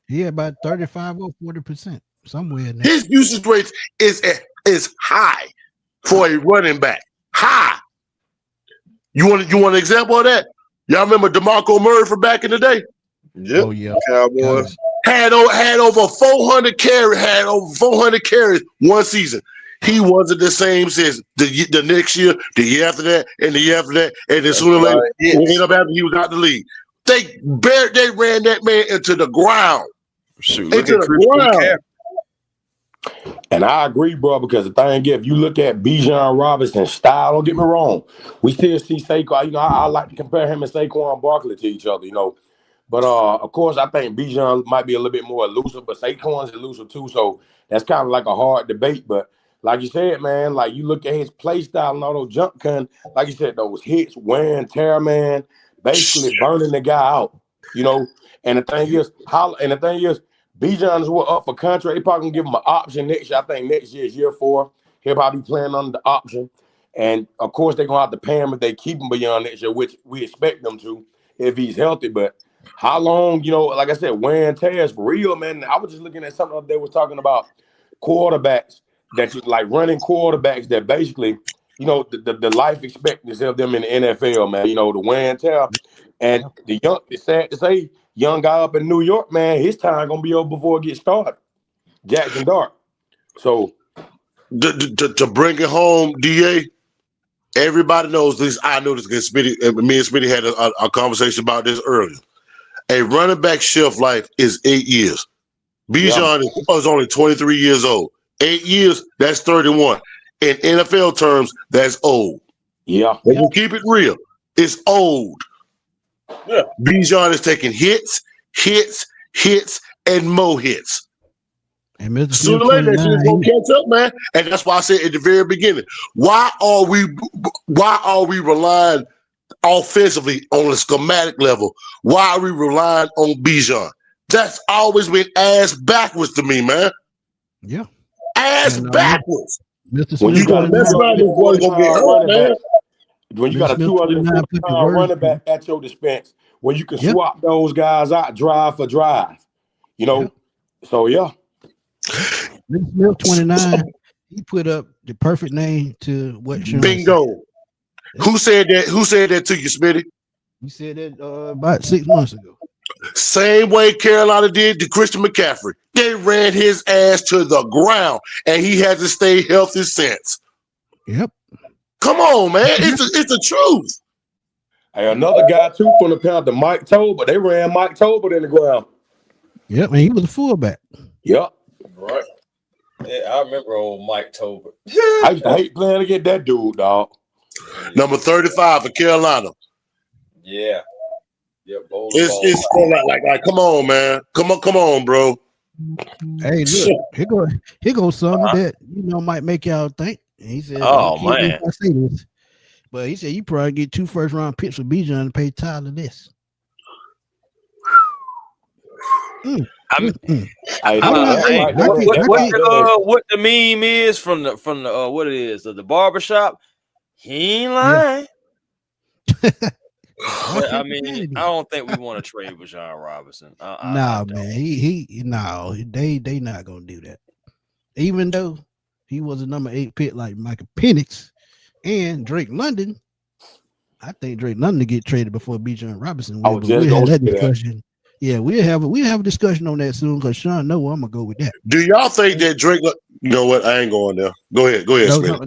Yeah, about 35 or 40%, somewhere in there. His usage rate is high for a running back. High. You want an example of that? Y'all remember DeMarco Murray from back in the day? Yep. Oh yeah, Cowboys. Had over 400 carries one season. He wasn't the same since the next year, the year after that, and the year after that, and then sooner or later, he ended up after he was out the league. They ran that man into the ground. Shoot, look at Chris McCaffrey. And I agree, bro, because the thing is, if you look at Bijan Robinson's style, don't get me wrong, we still see Saquon. You know, I like to compare him and Saquon Barkley to each other, you know. But, of course, I think Bijan might be a little bit more elusive, but Saquon's elusive too, so that's kind of like a hard debate. But like you said, man, like you look at his play style and all those jump cutting, like you said, those hits, wear and tear, man, basically burning the guy out, you know. And the thing is, Bijan is up for contract. They probably gonna give him an option next year. I think next year is year 4. He'll probably be playing under the option. And of course, they're gonna have to pay him if they keep him beyond next year, which we expect them to if he's healthy. But how long, you know, like I said, wear and tear is for real, man. I was just looking at something they were talking about quarterbacks that you like running quarterbacks that basically, you know, the life expectancy of them in the NFL, man, you know, the wear and tear. And it's sad to say, young guy up in New York, man, his time gonna be over before it gets started. Jackson Dart. So to bring it home, DA, everybody knows this. I know this because me and Smitty had a conversation about this earlier. A running back shelf life is 8 years. Bijan is only 23 years old. 8 years, that's 31. In NFL terms, that's old. Yeah. If you keep it real, it's old. Yeah. Bijan is taking hits, and more hits. And Mr. Sooner or later, that shit's gonna catch up, man. And that's why I said at the very beginning, why are we relying offensively on a schematic level? Why are we relying on Bijan? That's always been ass backwards to me, man. Yeah. Ass backwards. Mr. When you got mess around, this boy gonna get hurt, man. When you got a 250-pound running back at your dispense, when you can swap those guys out drive for drive, you know. So Smith 29, he put up the perfect name to what Sean bingo. said. Who said that? Who said that to you, Smitty? He said that about 6 months ago. Same way Carolina did to Christian McCaffrey. They ran his ass to the ground, and he had to stay healthy since. Yep. Come on, man. It's the truth. Hey, another guy too from the Panther, Mike Tolbert. They ran Mike Tolbert in the ground. Yep, and he was a fullback. Yep. Right. Yeah, I remember old Mike Tolbert. I used to hate playing against that dude, dog. Number 35 for Carolina. Yeah. Yeah, it's like come on, man. Come on, bro. Hey, look, here goes something that might make y'all think. And he said, "Oh man, I say this," but he said you probably get 2 first-round picks for Bijan to pay Tyler this. What the meme is from the what it is the barbershop? He ain't lying. I mean, I don't think we want to trade with John Robinson. Man. They not gonna do that. Even though he was a number 8 pick like Michael Penix and Drake London, I think Drake London get traded before Bijan Robinson. I was just gonna say discussion. Yeah, we'll have a discussion on that soon because Sean know I'm gonna go with that. Do y'all think that Drake? You know what? I ain't going there. Go ahead, Smith.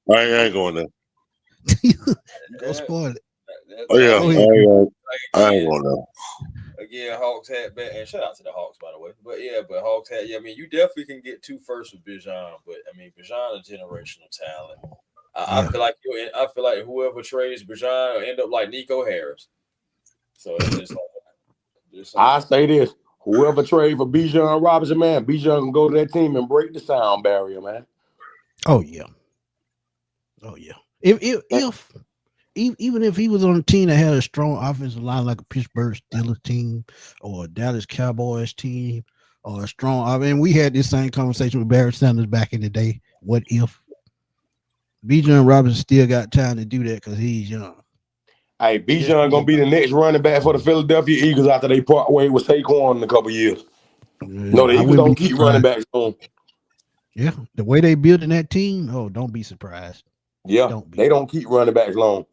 I ain't going there. Go spoil it. Oh yeah, I ain't going there. Again, Hawks had back, and shout out to the Hawks by the way. But Hawks had. I mean, you definitely can get 2 firsts with Bijan, but I mean, Bijan is generational talent. I feel like whoever trades Bijan will end up like Nico Harris. So it's just like I say this: whoever trade for Bijan Robinson, man, Bijan can go to that team and break the sound barrier, man. Oh yeah. Even if he was on a team that had a strong offensive line like a Pittsburgh Steelers team or a Dallas Cowboys team or a strong, I mean, we had this same conversation with Barry Sanders back in the day. What if Bijan Robinson still got time to do that because he's young? Hey, Bijan gonna be the next running back for the Philadelphia Eagles after they part way with Saquon in a couple years. No, the Eagles don't keep running backs on. Yeah, the way they building that team, don't be surprised. Yeah, they don't keep running backs long.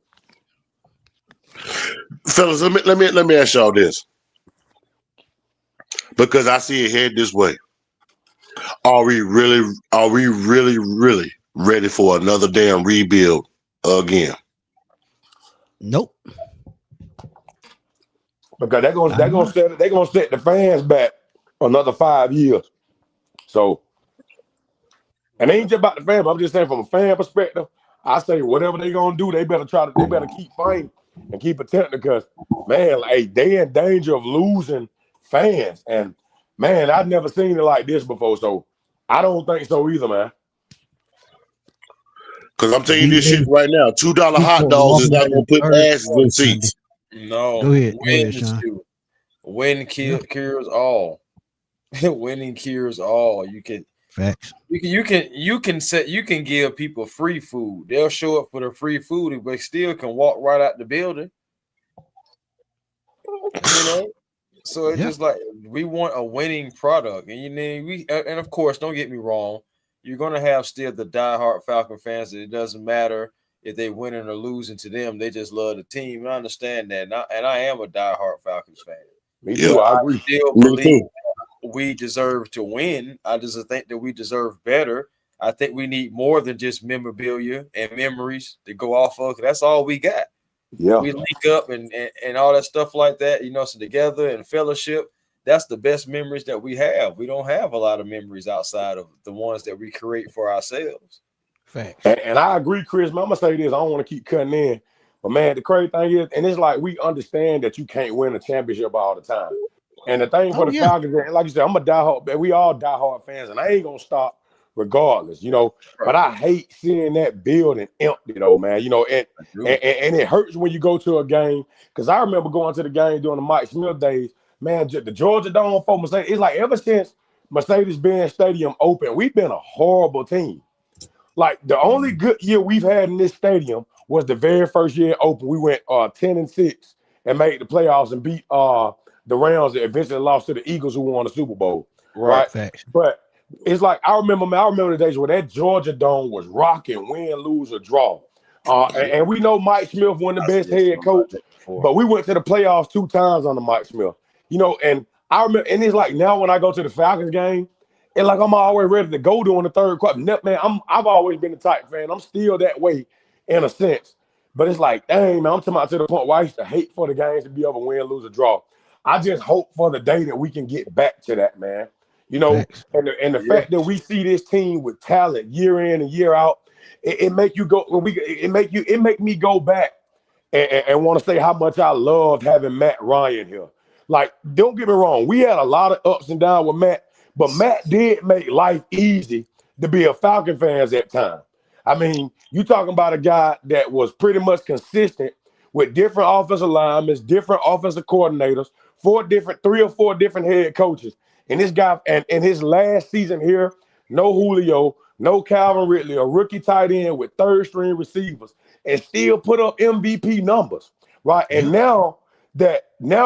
Fellas, let me ask y'all this, because I see it head this way. Are we really ready for another damn rebuild again? Nope. Because they're gonna set the fans back another 5 years. So, and it ain't just about the fans, but I'm just saying from a fan perspective, I say whatever they gonna do, they better keep fighting and keep attempting, because man, like they in danger of losing fans. And man, I've never seen it like this before. So I don't think so either, man. Because I'm telling you this shit right now, $2 hot dogs is not gonna put asses in seats. No, go ahead, Sean. Win cures all. Winning cures all. You can facts. You can give people free food. They'll show up for the free food, but still can walk right out the building. You know, so it's just like we want a winning product, and and of course, don't get me wrong, you're gonna have still the diehard Falcon fans that it doesn't matter if they winning or losing to them, they just love the team. I understand that, and I am a diehard Falcons fan. Me too. I agree. Still believe we deserve to win. I just think that we deserve better. I think we need more than just memorabilia and memories to go off of. That's all we got. Yeah, we link up and all that stuff like that, so together and fellowship. That's the best memories that we have. We don't have a lot of memories outside of the ones that we create for ourselves. Facts. And I agree, Chris. Man, I'm gonna say this. I don't want to keep cutting in, but man, the crazy thing is, and it's like we understand that you can't win a championship all the time. And the thing for the Falcons, like you said, I'm a diehard. We all diehard fans, and I ain't gonna stop regardless, Right. But I hate seeing that building empty, though, man. And it hurts when you go to a game, because I remember going to the game during the Mike Smith days. Man, the Georgia Dome for Mercedes. It's like ever since Mercedes-Benz Stadium opened, we've been a horrible team. Like the only good year we've had in this stadium was the very first year it opened. We went 10-6 and made the playoffs and beat the Rams that eventually lost to the Eagles, who won the Super Bowl. Right. Facts. But it's like I remember the days where that Georgia Dome was rocking, win, lose, or draw. And we know Mike Smith won the best head coach, but we went to the playoffs 2 times under Mike Smith. And I remember, and it's like now when I go to the Falcons game, it's like I'm always ready to go during the third quarter. Man, I've always been the type fan. I'm still that way in a sense. But it's like, dang, man, I'm talking about to the point where I used to hate for the games to be able to win, lose, or draw. I just hope for the day that we can get back to that, man. Facts. And the fact that we see this team with talent year in and year out, it make you go. It make me go back and want to say how much I loved having Matt Ryan here. Like, don't get me wrong, we had a lot of ups and downs with Matt, but Matt did make life easy to be a Falcon fan at that time. I mean, you talking about a guy that was pretty much consistent with different offensive linemen, different offensive coordinators, 3 or 4 different head coaches. And this guy, and in his last season here, no Julio, no Calvin Ridley, a rookie tight end with 3rd-string receivers, and still put up MVP numbers, right? And now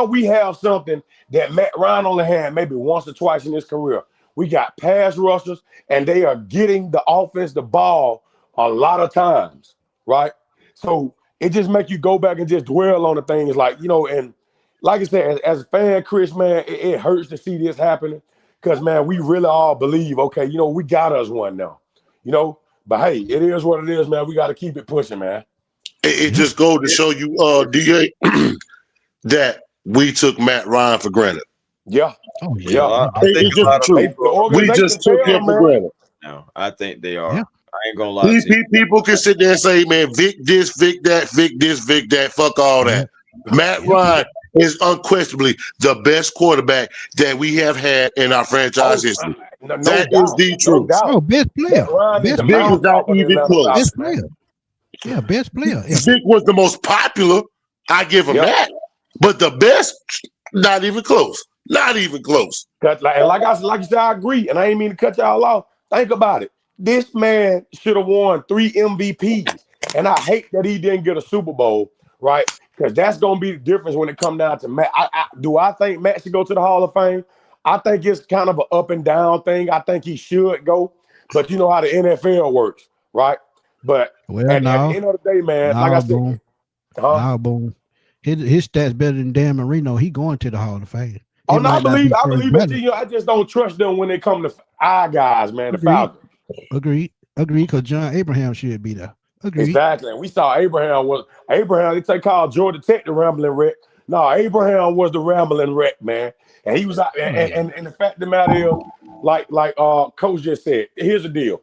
we have something that Matt Ryan only had maybe once or twice in his career. We got pass rushers, and they are getting the offense the ball a lot of times, right? So it just makes you go back and just dwell on the things like, and like I said, as a fan, Chris, man, it hurts to see this happening because, man, we really all believe, okay, we got us one now, but hey, it is what it is, man. We got to keep it pushing, man. It just goes to show you, DA, that we took Matt Ryan for granted. Yeah. Oh, yeah. I think we just took him for granted. No, I think they are. Yeah. I ain't gonna lie to you. People can sit there and say, man, Vic this, Vic that, Vic this, Vic that. Fuck all that. Matt Ryan is unquestionably the best quarterback that we have had in our franchise history. That is the truth. Oh, best player. Vic is not even close. Best player. Yeah, best player. Yeah. Vic was the most popular. I give him that. But the best, not even close. Not even close. Like you said, I agree. And I ain't mean to cut y'all off. Think about it. This man should have won 3 MVPs. And I hate that he didn't get a Super Bowl, right? Because that's going to be the difference when it comes down to Matt. Do I think Matt should go to the Hall of Fame? I think it's kind of an up and down thing. I think he should go. But you know how the NFL works, right? But at the end of the day, man, like I said. Boom. His stats better than Dan Marino. He going to the Hall of Fame. Oh, no, I believe it. I just don't trust them when they come to our guys, man, the Falcons. Agreed, because John Abraham should be there. Agreed. Exactly. And we saw Abraham. They called Georgia Tech the rambling wreck. No, Abraham was the rambling wreck, man. And he was out. And the fact of the matter is, like Coach just said, here's the deal.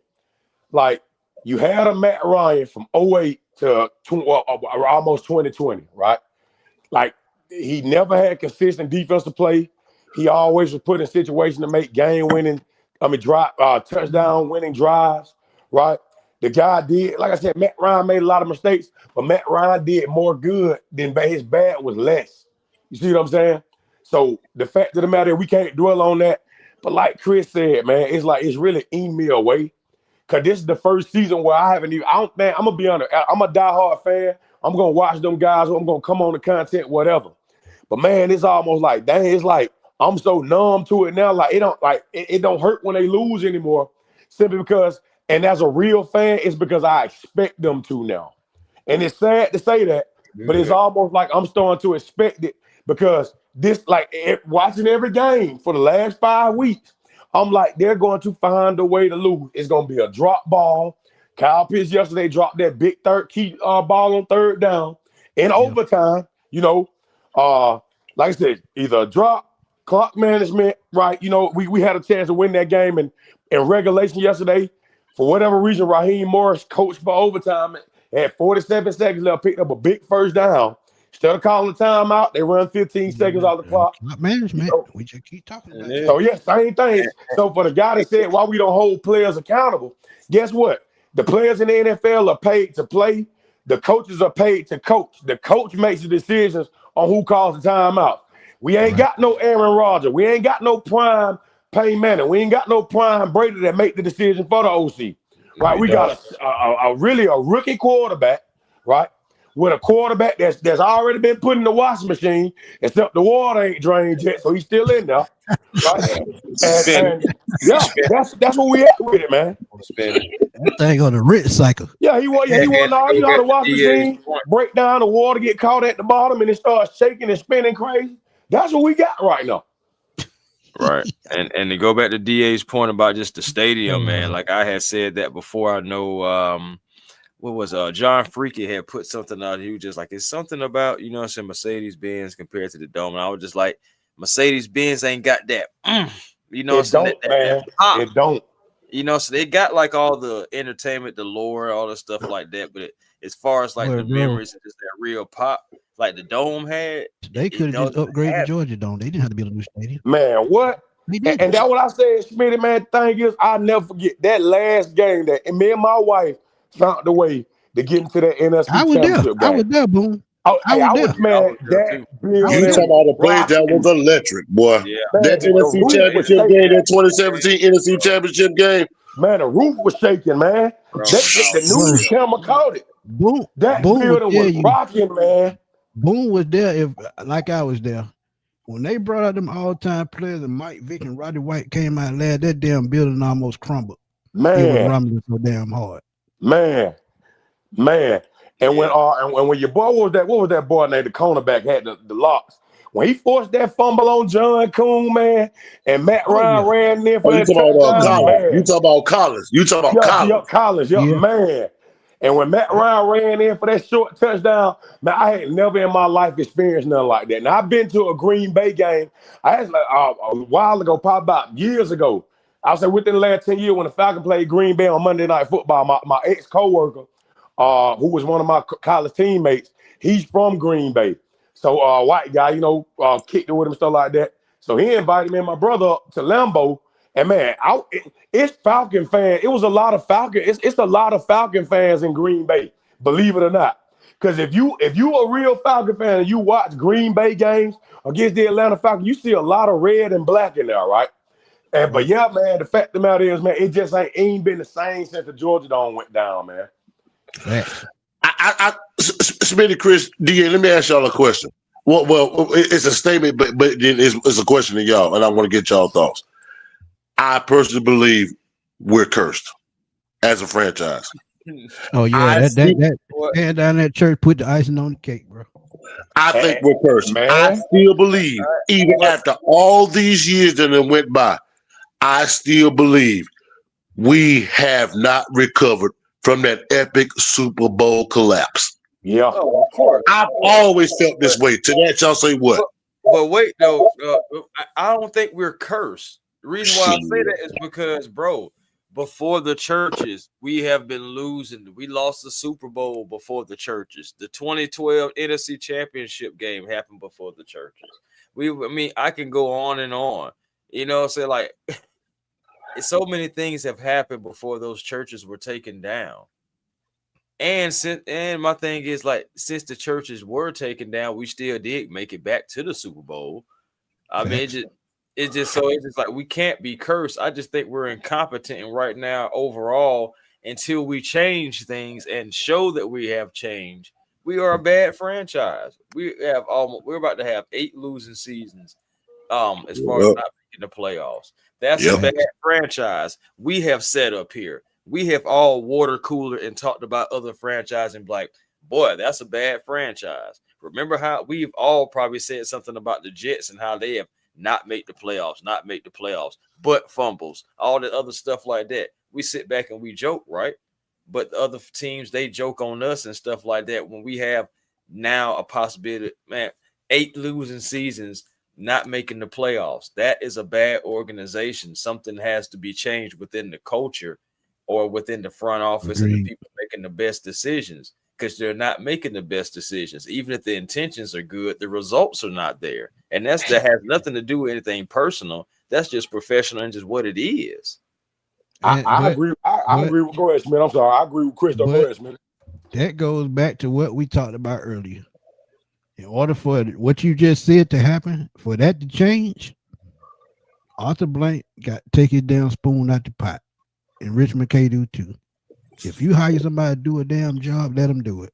Like, you had a Matt Ryan from 2008 to almost 2020, right? Like, he never had consistent defensive play. He always was put in situations to make touchdown winning drives, right? The guy did, like I said, Matt Ryan made a lot of mistakes, but Matt Ryan did more good than his bad was less. You see what I'm saying? So the fact of the matter, we can't dwell on that. But like Chris said, man, it's really eating me away. Cause this is the first season where I'm gonna be honest, I'm a diehard fan. I'm gonna watch them guys, I'm gonna come on the content, whatever. But man, it's almost like, dang, it's like I'm so numb to it now. Like it don't hurt when they lose anymore. Simply because, and as a real fan, it's because I expect them to now. And it's sad to say that, but it's almost like I'm starting to expect it because watching every game for the last 5 weeks, I'm like, they're going to find a way to lose. It's going to be a drop ball. Kyle Pitts yesterday dropped that big key ball on third down in overtime. Like I said, either a drop, clock management, right? We had a chance to win that game in regulation yesterday. For whatever reason, Raheem Morris coached for overtime. Had 47 seconds left, picked up a big first down. Instead of calling the timeout, they run 15 seconds off the clock. Clock management. We just keep talking about it. So, same thing. So, for the guy that said, why we don't hold players accountable, guess what? The players in the NFL are paid to play. The coaches are paid to coach. The coach makes the decisions on who calls the timeout. We ain't got no Aaron Rodgers. We ain't got no prime Peyton Manning. We ain't got no prime Brady that make the decision for the OC. Right? We got a rookie quarterback, right? With a quarterback that's already been put in the washing machine, except the water ain't drained yet, so he's still in there. Right? and that's what we at with it, man. That thing on the rinse cycle. Yeah, he won all. You know how the washing machine break down, the water get caught at the bottom, and it starts shaking and spinning crazy. That's what we got right now. Right. And to go back to DA's point about just the stadium, man, like I had said that before. I know what was John Freaky had put something out. He was just like, it's something about, saying Mercedes-Benz compared to the Dome. And I was just like, Mercedes-Benz ain't got that. It don't. So they got like all the entertainment, the lore, all the stuff like that. But as far as like the memories and just that real pop, like the Dome had, they could have just upgraded Georgia Dome. They didn't have to build a new stadium. Man, what? And that's what I said, Smitty, man. Thing is, I'll never forget that last game that me and my wife found the way to get into that NFC championship game. I was there, boom. I was man. You talking about the play that was electric, boy. Yeah. That NFC championship game, that 2017 NFC championship game. Man, the roof was shaking, man. The news camera caught it. Boom. That building was rocking, man. Boom was there I was there. When they brought out them all-time players and Mike Vick and Roddy White came out last, that damn building almost crumbled. Man. It was rumbling so damn hard. Man. And when your boy what was that boy named the cornerback had the locks? When he forced that fumble on John Coon, man, and Matt Ryan ran in for that touchdown. You talking about Collins. Collins, man. And when Matt Ryan ran in for that short touchdown, man, I had never in my life experienced nothing like that. Now, I've been to a Green Bay game. I was like a while ago, probably about years ago. I'll say within the last 10 years when the Falcons played Green Bay on Monday Night Football, my ex-coworker, who was one of my college teammates, he's from Green Bay. So white guy, kicked it with him, stuff like that. So he invited me and my brother up to Lambeau. And man, it's Falcon fans. It was a lot of Falcon. It's a lot of Falcon fans in Green Bay, believe it or not. Because if you a real Falcon fan and you watch Green Bay games against the Atlanta Falcons, you see a lot of red and black in there, right? But yeah, man, the fact of the matter is, man, it just ain't been the same since the Georgia Dome went down, man. Smitty, Chris, DA, let me ask y'all a question. Well, it's a statement, but it's a question to y'all, and I want to get y'all thoughts. I personally believe we're cursed as a franchise. Oh yeah, that man down that church put the icing on the cake, bro. I think we're cursed. Man. I still believe, even after all these years that it went by, I still believe we have not recovered from that epic Super Bowl collapse. Yeah. Oh, of course. I've always felt this way. To that, y'all say what? But wait, though, I don't think we're cursed. The reason why I say that is because, bro, before the churches, we have been losing. We lost the Super Bowl before the churches. The 2012 NFC Championship game happened before the churches. I can go on and on. Like so many things have happened before those churches were taken down. And my thing is, like, since the churches were taken down, we still did make it back to the Super Bowl. I mean, it's just like we can't be cursed. I just think we're incompetent right now overall until we change things and show that we have changed. We are a bad franchise. We're about to have 8 losing seasons. As far as not making the playoffs, that's a bad franchise we have set up here. We have all water cooler and talked about other franchises and like, boy, that's a bad franchise. Remember how we've all probably said something about the Jets and how they have not make the playoffs, but fumbles, all that other stuff like that. We sit back and we joke, right? But the other teams, they joke on us and stuff like that when we have now a possibility, man, 8 losing seasons, not making the playoffs. That is a bad organization. Something has to be changed within the culture or within the front office and the people making the best decisions, because they're not making the best decisions. Even if the intentions are good, the results are not there. And that has nothing to do with anything personal. That's just professional and just what it is. I agree. I agree with, go ahead, Smith. I'm sorry. I agree with Chris. Go ahead, Smith. That goes back to what we talked about earlier. In order for what you just said to happen, for that to change, Arthur Blank got to take his damn spoon out the pot. And Rich McKay do too. If you hire somebody to do a damn job, let them do it.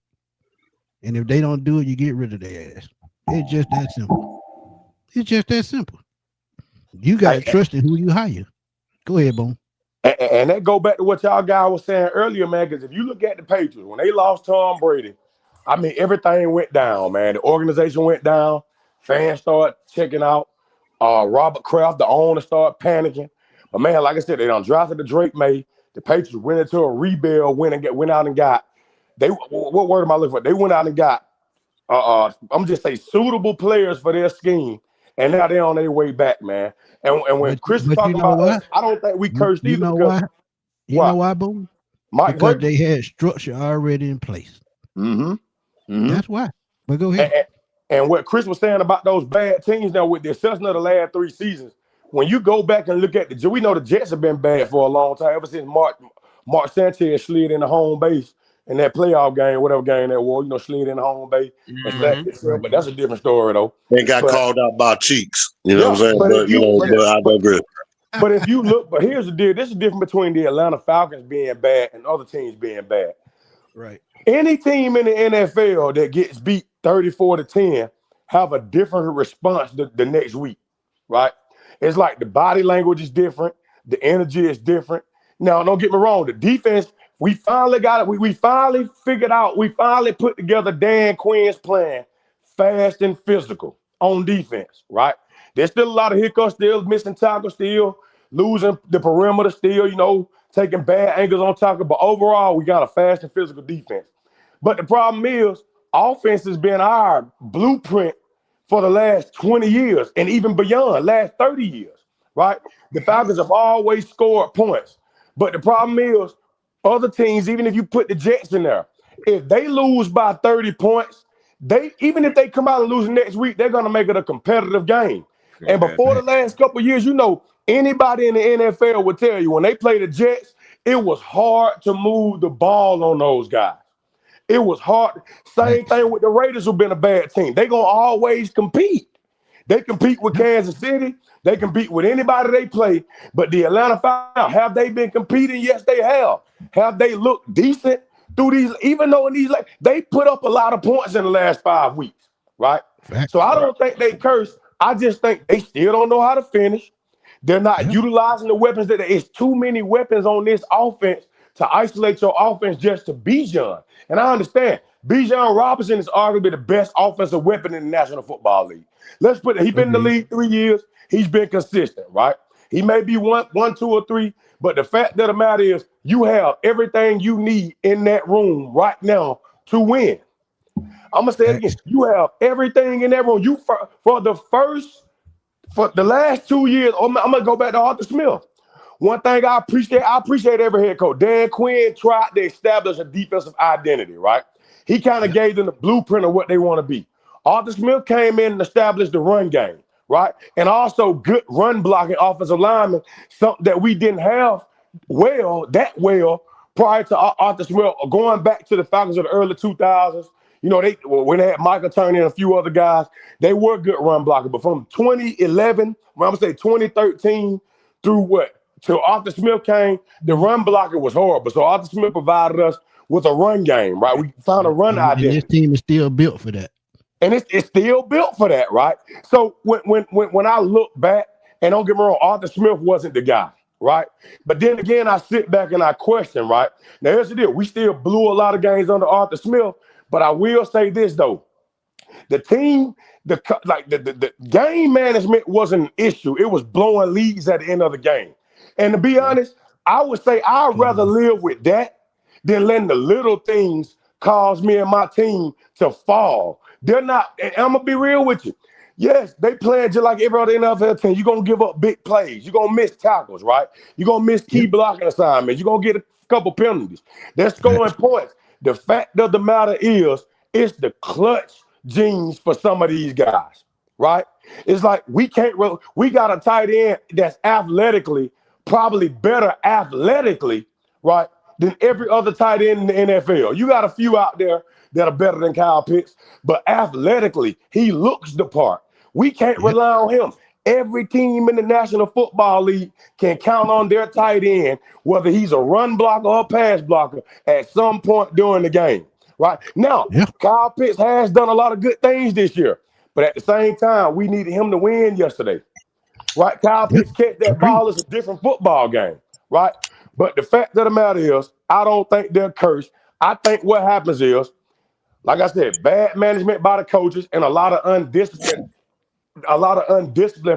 And if they don't do it, you get rid of their ass. It's just that simple. It's just that simple. You got to trust in who you hire. Go ahead, Boom. And that go back to what y'all guys was saying earlier, man, because if you look at the Patriots, when they lost Tom Brady, I mean, everything went down, man. The organization went down. Fans started checking out. Robert Kraft, the owner, started panicking. But, man, like I said, they done drafted the Drake May. The Patriots went into a rebuild, went out and got – what word am I looking for? They went out and got, I'm just say, suitable players for their scheme. And now they're on their way back, man. And when Chris was talking about us, I don't think we cursed either. You know why? You know why, Boom? Because they had structure already in place. That's why. But go ahead. And what Chris was saying about those bad teams now, with the exception of the last 3 seasons, when you go back and look at we know the Jets have been bad for a long time, ever since Mark Sanchez slid in the home base in that playoff game, whatever game that was, slid in the home base. But that's a different story, though. They got called out by cheeks. You know what I'm saying? But I digress. But if you look, but here's the deal. This is different between the Atlanta Falcons being bad and other teams being bad. Right. Any team in the NFL that gets beat 34-10 have a different response the next week, right? It's like the body language is different. The energy is different. Now, don't get me wrong. The defense, we finally got it. We finally figured out. We finally put together Dan Quinn's plan, fast and physical on defense, right? There's still a lot of hiccups, still missing tackles, still losing the perimeter, still, taking bad angles on tackle. But overall, we got a fast and physical defense. But the problem is, offense has been our blueprint for the last 20 years and even beyond, last 30 years. right? The Falcons have always scored points. But the problem is, other teams, even if you put the Jets in there, if they lose by 30 points, even if they come out and lose next week, they're going to make it a competitive game. And before the last couple of years, anybody in the NFL would tell you when they play the Jets, it was hard to move the ball on those guys. It was hard. Same thing with the Raiders, who've been a bad team. They're going to always compete. They compete with Kansas City. They compete with anybody they play. But the Atlanta Falcons, have they been competing? Yes, they have. Have they looked decent through these? Even though they put up a lot of points in the last 5 weeks, right? So I don't think they curse. I just think they still don't know how to finish. They're not utilizing the weapons. It's too many weapons on this offense to isolate your offense just to Bijan. And I understand. Bijan Robinson is arguably the best offensive weapon in the National Football League. Let's put it. He's been in the league 3 years. He's been consistent, right? He may be one, 2, or 3, but the fact of the matter is you have everything you need in that room right now to win. I'm going to say it again. You have everything in that room. For the last 2 years, I'm going to go back to Arthur Smith. One thing I appreciate every head coach. Dan Quinn tried to establish a defensive identity, right? He kind of gave them the blueprint of what they want to be. Arthur Smith came in and established the run game, right? And also good run blocking offensive linemen, something that we didn't have that well prior to Arthur Smith, going back to the Falcons of the early 2000s. When they had Michael Turner and a few other guys, they were good run blockers. But from 2011, I'm going to say 2013 through till Arthur Smith came, the run blocker was horrible. So Arthur Smith provided us with a run game, right? We found a run identity. And this team is still built for that. And it's still built for that, right? So when I look back, and don't get me wrong, Arthur Smith wasn't the guy, right? But then again, I sit back and I question, right? Now, here's the deal. We still blew a lot of games under Arthur Smith, but I will say this, though. The team, the game management wasn't an issue. It was blowing leads at the end of the game. And to be honest, I would say I'd rather live with that than letting the little things cause me and my team to fall. They're not, and I'm going to be real with you. Yes, they playing just like every other NFL team. You're going to give up big plays. You're going to miss tackles, right? You're going to miss key blocking assignments. You're going to get a couple penalties. They're scoring points. The fact of the matter is, it's the clutch genes for some of these guys, right? It's like we got a tight end that's probably better athletically, right, than every other tight end in the NFL. You got a few out there that are better than Kyle Pitts, but athletically, he looks the part. We can't rely on him. Every team in the National Football League can count on their tight end, whether he's a run blocker or a pass blocker, at some point during the game, right? Now, Kyle Pitts has done a lot of good things this year, but at the same time, we needed him to win yesterday, right? Kyle Pitts catch that ball is a different football game, right? But the fact of the matter is, I don't think they're cursed. I think what happens is, like I said, bad management by the coaches and a lot of undiscipline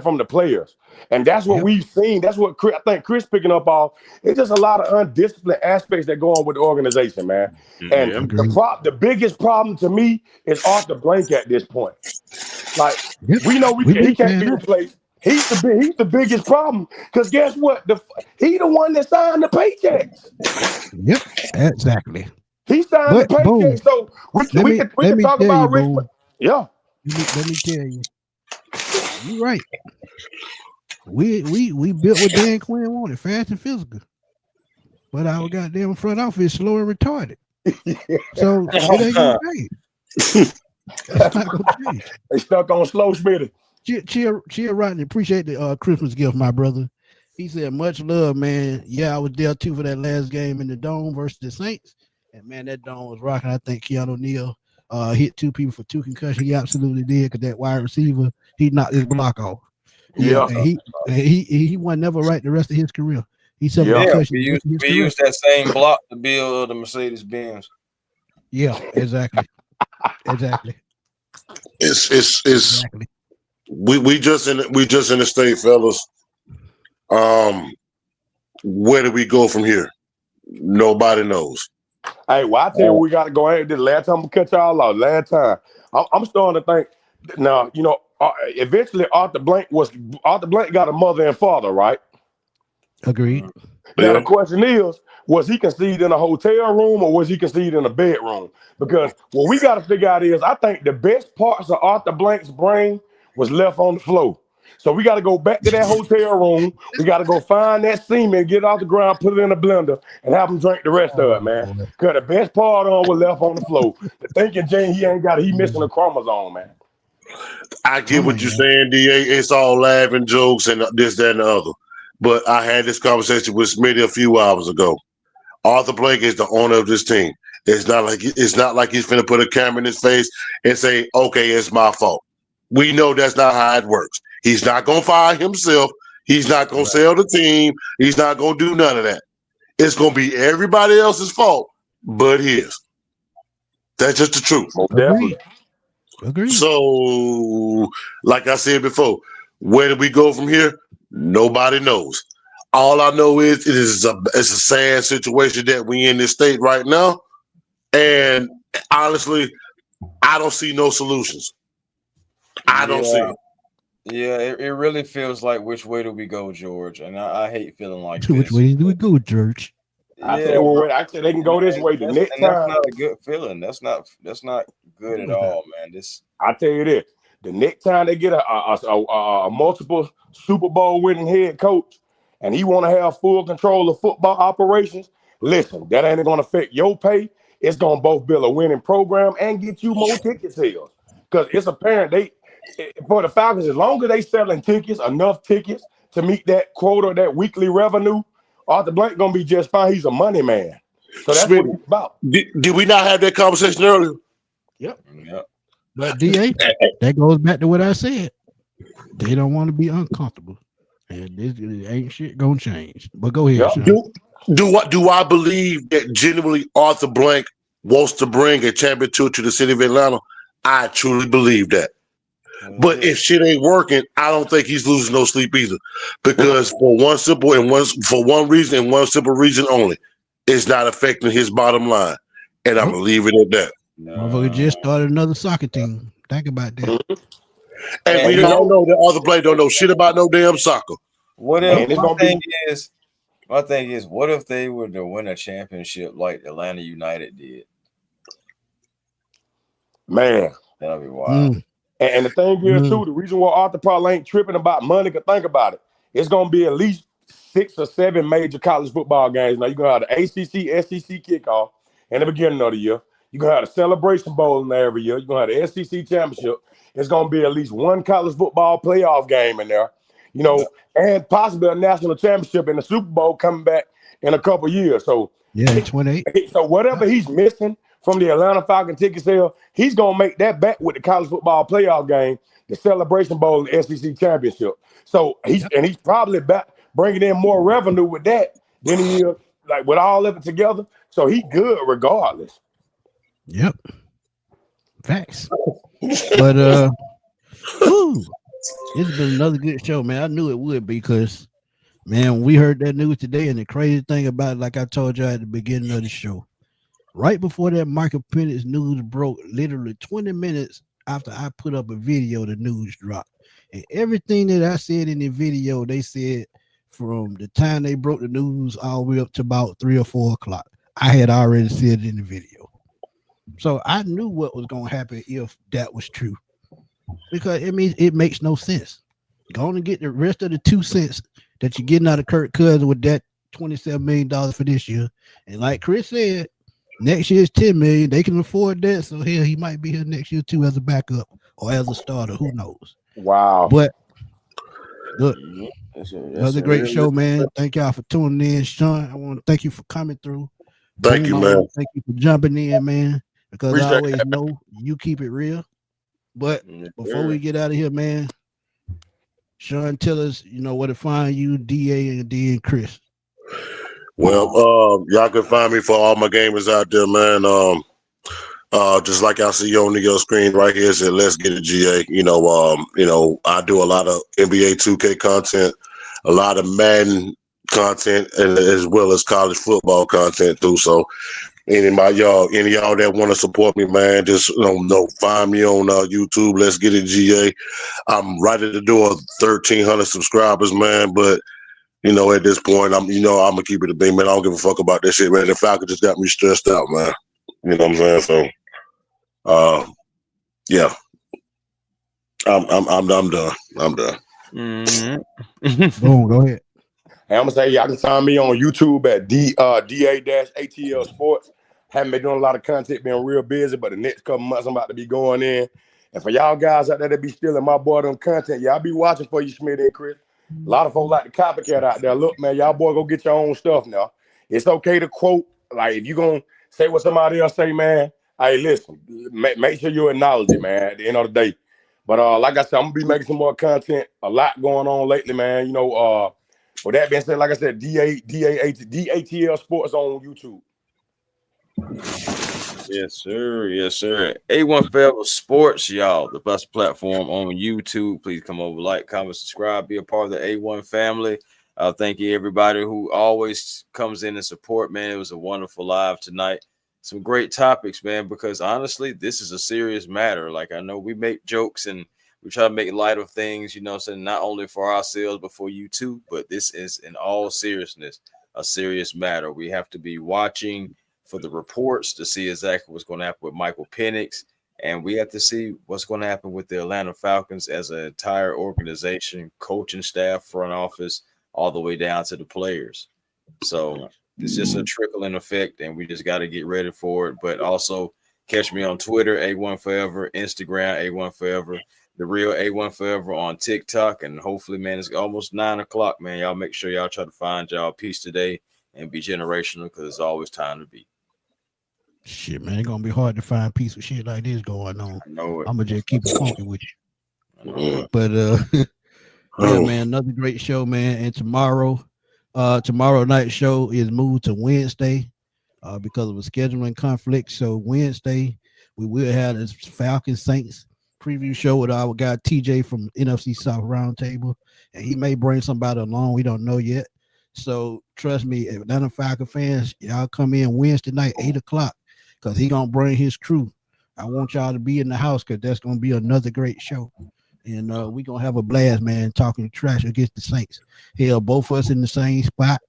from the players. And that's what we've seen. That's what I think Chris picking up off. It's just a lot of undisciplined aspects that go on with the organization, man. And the biggest problem to me is Arthur Blank at this point. Like, we know he can't be replaced. He's the biggest problem, because guess what? He the one that signed the paychecks. Yep, exactly. He signed the paychecks, so we can talk about Richmond. Yeah. Let me tell you. You're right. We built what Dan Quinn wanted, fast and physical. But our goddamn front office is slow and retarded. So it ain't gonna change. It's not gonna change. They stuck on slow, Smitty. Cheer Rodney, appreciate the Christmas gift, my brother. He said, much love, man. Yeah, I was there too for that last game in the Dome versus the Saints. And man, that Dome was rocking. I think Keanu Neal hit 2 people for 2 concussions. He absolutely did, because that wide receiver, he knocked his block off. Yeah, and he won never right the rest of his career. He suffered concussions. We used that same block to build the Mercedes Benz. Yeah, exactly. Exactly. It's exactly. We just in the state, fellas. Where do we go from here? Nobody knows. Hey, well, I tell you, we got to go ahead. This last time I'm gonna cut y'all off. Last time, I'm starting to think Now, eventually Arthur Blank got a mother and father, right? Agreed. Now the question is, was he conceived in a hotel room or was he conceived in a bedroom? Because what we got to figure out is, I think the best parts of Arthur Blank's brain was left on the floor. So we got to go back to that hotel room. We got to go find that semen, get it off the ground, put it in a blender, and have him drink the rest of it, man. Because the best part on was left on the floor. The thinking Jane, he missing a chromosome, man. I get what you're saying, DA. It's all laughing jokes and this, that, and the other. But I had this conversation with Smitty a few hours ago. Arthur Blank is the owner of this team. It's not like he's finna put a camera in his face and say, "Okay, it's my fault." We know that's not how it works. He's not gonna fire himself. He's not gonna sell the team. He's not gonna do none of that. It's gonna be everybody else's fault but his. That's just the truth. Definitely. Agreed. So, like I said before, where do we go from here? Nobody knows. All I know is it's a sad situation that we in this state right now, and honestly, I don't see no solutions. I don't see it. Yeah, it really feels like which way do we go, George? And I hate feeling like which way do we go, George? I said they can go this way. The next time, that's not a good feeling. That's not good at all, man. I tell you this: the next time they get a multiple Super Bowl winning head coach, and he want to have full control of football operations, listen, that ain't going to affect your pay. It's going to both build a winning program and get you more ticket sales. Because it's apparent for the Falcons, as long as they selling enough tickets to meet that quota, that weekly revenue, Arthur Blank going to be just fine. He's a money man. So that's what it's about. Did we not have that conversation earlier? Yep. But DA, that goes back to what I said. They don't want to be uncomfortable. And this ain't shit gonna change. But go ahead, Sean. Do I believe that genuinely Arthur Blank wants to bring a championship to the city of Atlanta? I truly believe that. But if shit ain't working, I don't think he's losing no sleep either. Because for one simple reason only, it's not affecting his bottom line. And I'm gonna leave it at that. Motherfucker just started another soccer team. Think about that. And we all know that Arthur Blank don't know shit about no damn soccer. What if my thing is, what if they were to win a championship like Atlanta United did? Man, that'd be wild. And the thing is, too, the reason why Arthur probably ain't tripping about money, because think about it. It's going to be at least 6 or 7 major college football games. Now, you're going to have the ACC, SEC kickoff in the beginning of the year. You're going to have the Celebration Bowl in there every year. You're going to have the SEC Championship. It's going to be at least one college football playoff game in there, and possibly a national championship and the Super Bowl coming back in a couple years. So, 28. So whatever he's missing from the Atlanta Falcons ticket sale, he's going to make that back with the college football playoff game, the Celebration Bowl, and the SEC Championship. So he's probably back bringing in more revenue with that than he is like with all of it together. So he good regardless. Yep. Facts. But it's been another good show, man. I knew it would be because, man, we heard that news today, and the crazy thing about it, like I told you at the beginning of the show, right before that Michael Penix news broke, literally 20 minutes after I put up a video, the news dropped. And everything that I said in the video, they said from the time they broke the news all the way up to about 3 or 4 o'clock. I had already said it in the video. So I knew what was going to happen if that was true. Because it means it makes no sense. Go on and get the rest of the 2 cents that you're getting out of Kirk Cousins with that $27 million for this year. And like Chris said, next year's $10 million. They can afford that. So hell, he might be here next year too as a backup or as a starter. Who knows? Wow. But look, another great show, man. Thank y'all for tuning in. Sean, I want to thank you for coming through. Thank you, man. Thank you for jumping in, man. Because I always know you keep it real. But before we get out of here, man, Sean, tell us, where to find you, DA and D and Chris. Well, y'all can find me for all my gamers out there, man. Just like y'all see on your screen right here, said let's get it, GA. I do a lot of NBA 2K content, a lot of Madden content, and as well as college football content too. So Any of y'all that want to support me, man, just find me on YouTube. Let's get it, GA. I'm right at the door of 1,300 subscribers, man. But at this point, I'm gonna keep it a beam, man. I don't give a fuck about that shit, man. The Falcons just got me stressed out, man. You know what I'm saying? So, yeah, I'm done. I'm done. Mm-hmm. Boom, go ahead. And I'm gonna say y'all can find me on YouTube at DA-ATL Sports. Haven't been doing a lot of content, been real busy, but the next couple months I'm about to be going in. And for y'all guys out there that be stealing my boy content, y'all be watching for you, Smitty and Chris. A lot of folks like the copycat out there. Look, man, y'all boy go get your own stuff now. It's okay to quote. Like, if you gonna say what somebody else say, man, hey, listen, make sure you acknowledge it, man, at the end of the day. But like I said, I'm gonna be making some more content. A lot going on lately, man. With that being said, like I said, DATL Sports on YouTube. Yes, sir. Yes, sir. A1 Forever Sports, y'all, the best platform on YouTube. Please come over, like, comment, subscribe, be a part of the A1 family. Thank you, everybody who always comes in and support, man. It was a wonderful live tonight. Some great topics, man, because honestly, this is a serious matter. Like, I know we make jokes and we try to make light of things, so not only for ourselves, but for you too. But this is, in all seriousness, a serious matter. We have to be watching for the reports to see exactly what's going to happen with Michael Penix. And we have to see what's going to happen with the Atlanta Falcons as an entire organization, coaching staff, front office, all the way down to the players. So it's just a trickling effect, and we just got to get ready for it. But also catch me on Twitter, A1 Forever, Instagram, A1 Forever, the real A1 Forever on TikTok. And hopefully, man, it's almost 9 o'clock, man. Y'all make sure y'all try to find y'all peace today and be generational, because it's always time to be. Shit, man, it's gonna be hard to find peace with shit like this going on. I know it. I'm gonna just keep it funky with you. I know it. But yeah, man, another great show, man. And tomorrow night show is moved to Wednesday because of a scheduling conflict. So Wednesday we will have this Falcons Saints preview show with our guy TJ from NFC South Roundtable, and he may bring somebody along. We don't know yet. So trust me, Atlanta Falcon fans, y'all come in Wednesday night, 8 o'clock, because he gonna bring his crew. I want y'all to be in the house, because that's gonna be another great show. And we gonna have a blast, man, talking trash against the Saints. Hell, both of us in the same spot.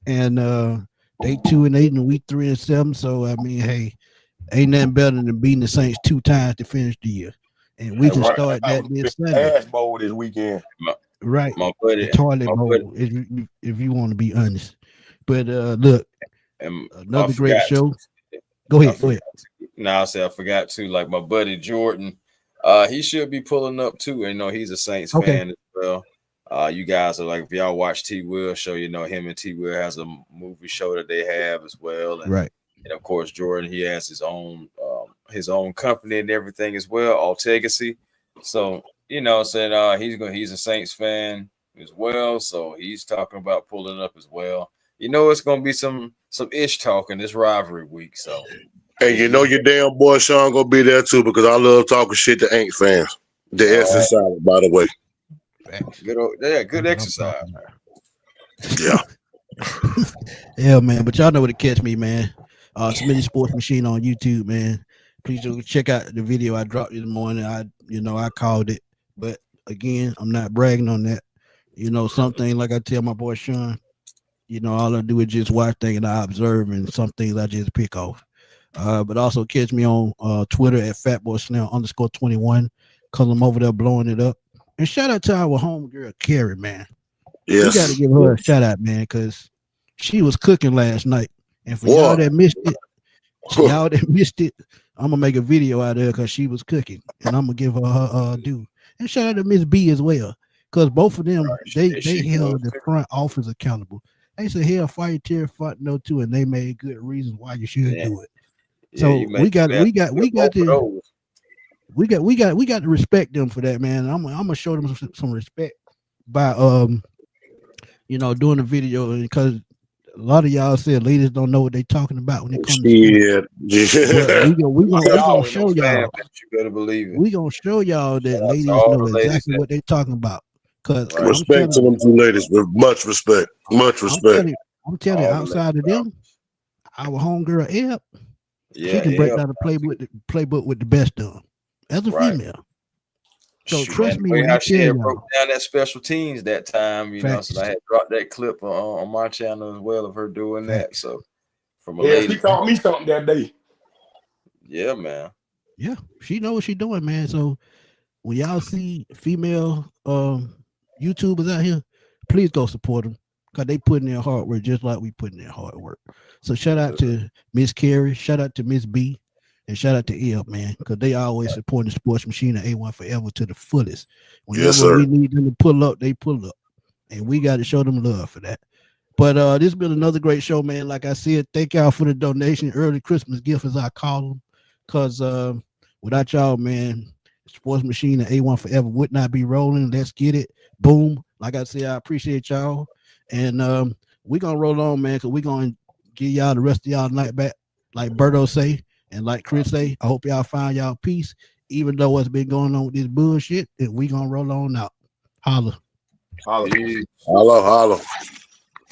And they 2-8 and we 3-7. So I mean, hey, ain't nothing better than beating the Saints 2 times to finish the year. And we can start that this Sunday. Ass bowl this weekend. Right, My buddy, the toilet bowl, if you want to be honest. But look, another great show. Go ahead. Now I say I forgot to, like, my buddy Jordan. He should be pulling up too. He's a Saints fan as well. You guys are like, if y'all watch T Will show, him and T Will has a movie show that they have as well. And, right. And of course, Jordan, he has his own company and everything as well, Altegacy. So, he's a Saints fan as well. So he's talking about pulling up as well. It's gonna be some ish talking this rivalry week. So, and your damn boy Sean gonna be there too, because I love talking shit to Ain't fans. The exercise, by the way. Good exercise. Yeah. Yeah, man. But y'all know where to catch me, man. Smitty Sports Machine on YouTube, man. Please do check out the video I dropped this morning. I called it, but again, I'm not bragging on that. Something like I tell my boy Sean, all I do is just watch things and I observe, and some things I just pick off. But also catch me on Twitter at FatBoySnell_21, because I'm over there blowing it up. And shout out to our homegirl Carrie, man. Yes. We got to give her a shout out, man, because she was cooking last night. And for y'all that missed it, I'm gonna make a video out of her because she was cooking, and I'm gonna give her her due. And shout out to Miss B as well, because both of them they held the front office accountable. They said, "Hell, fire Terry Fontenot too," and they made good reasons why you should do it. So we got to respect them for that, man. I'm gonna show them some respect by doing the video, because a lot of y'all said ladies don't know what they talking about when it comes to we gonna show y'all. You better believe it. We gonna show y'all that ladies know exactly what they talking about. Cause respect to them two ladies with much respect. Much respect. I'm telling you, outside of them, our homegirl Eb, Yeah, she can break yeah, down the playbook with the best of them as a right. female. So Shoot, trust man, me the way when how I she tell had broke y'all. down that special teams that time, Facts. so I had dropped that clip on my channel as well of her doing that. Facts. So from a Yeah, lady, she taught me something that day. yeah, man. Yeah, she know what she doing, man. So when y'all see female YouTubers out here, please go support them because they put in their hard work just like we put in their hard work. So shout out to Miss Carrie, shout out to Miss B, and shout out to Eb, man, because they always support the sports machine and A1 Forever to the fullest. Whenever Yes, sir. we need them to pull up, they pull up. And we got to show them love for that. But this has been another great show, man. Like I said, thank y'all for the donation. Early Christmas gift, as I call them. Because without y'all, man, Sports Machine and A1 Forever would not be rolling. Let's get it. Boom. Like I said, I appreciate y'all. And we're going to roll on, man, because we're going to give y'all the rest of y'all night back. Like Berto say, and like Chris say, I hope y'all find y'all peace, even though what's been going on with this bullshit, and we going to roll on out. Holla. Holla. Holla, holla.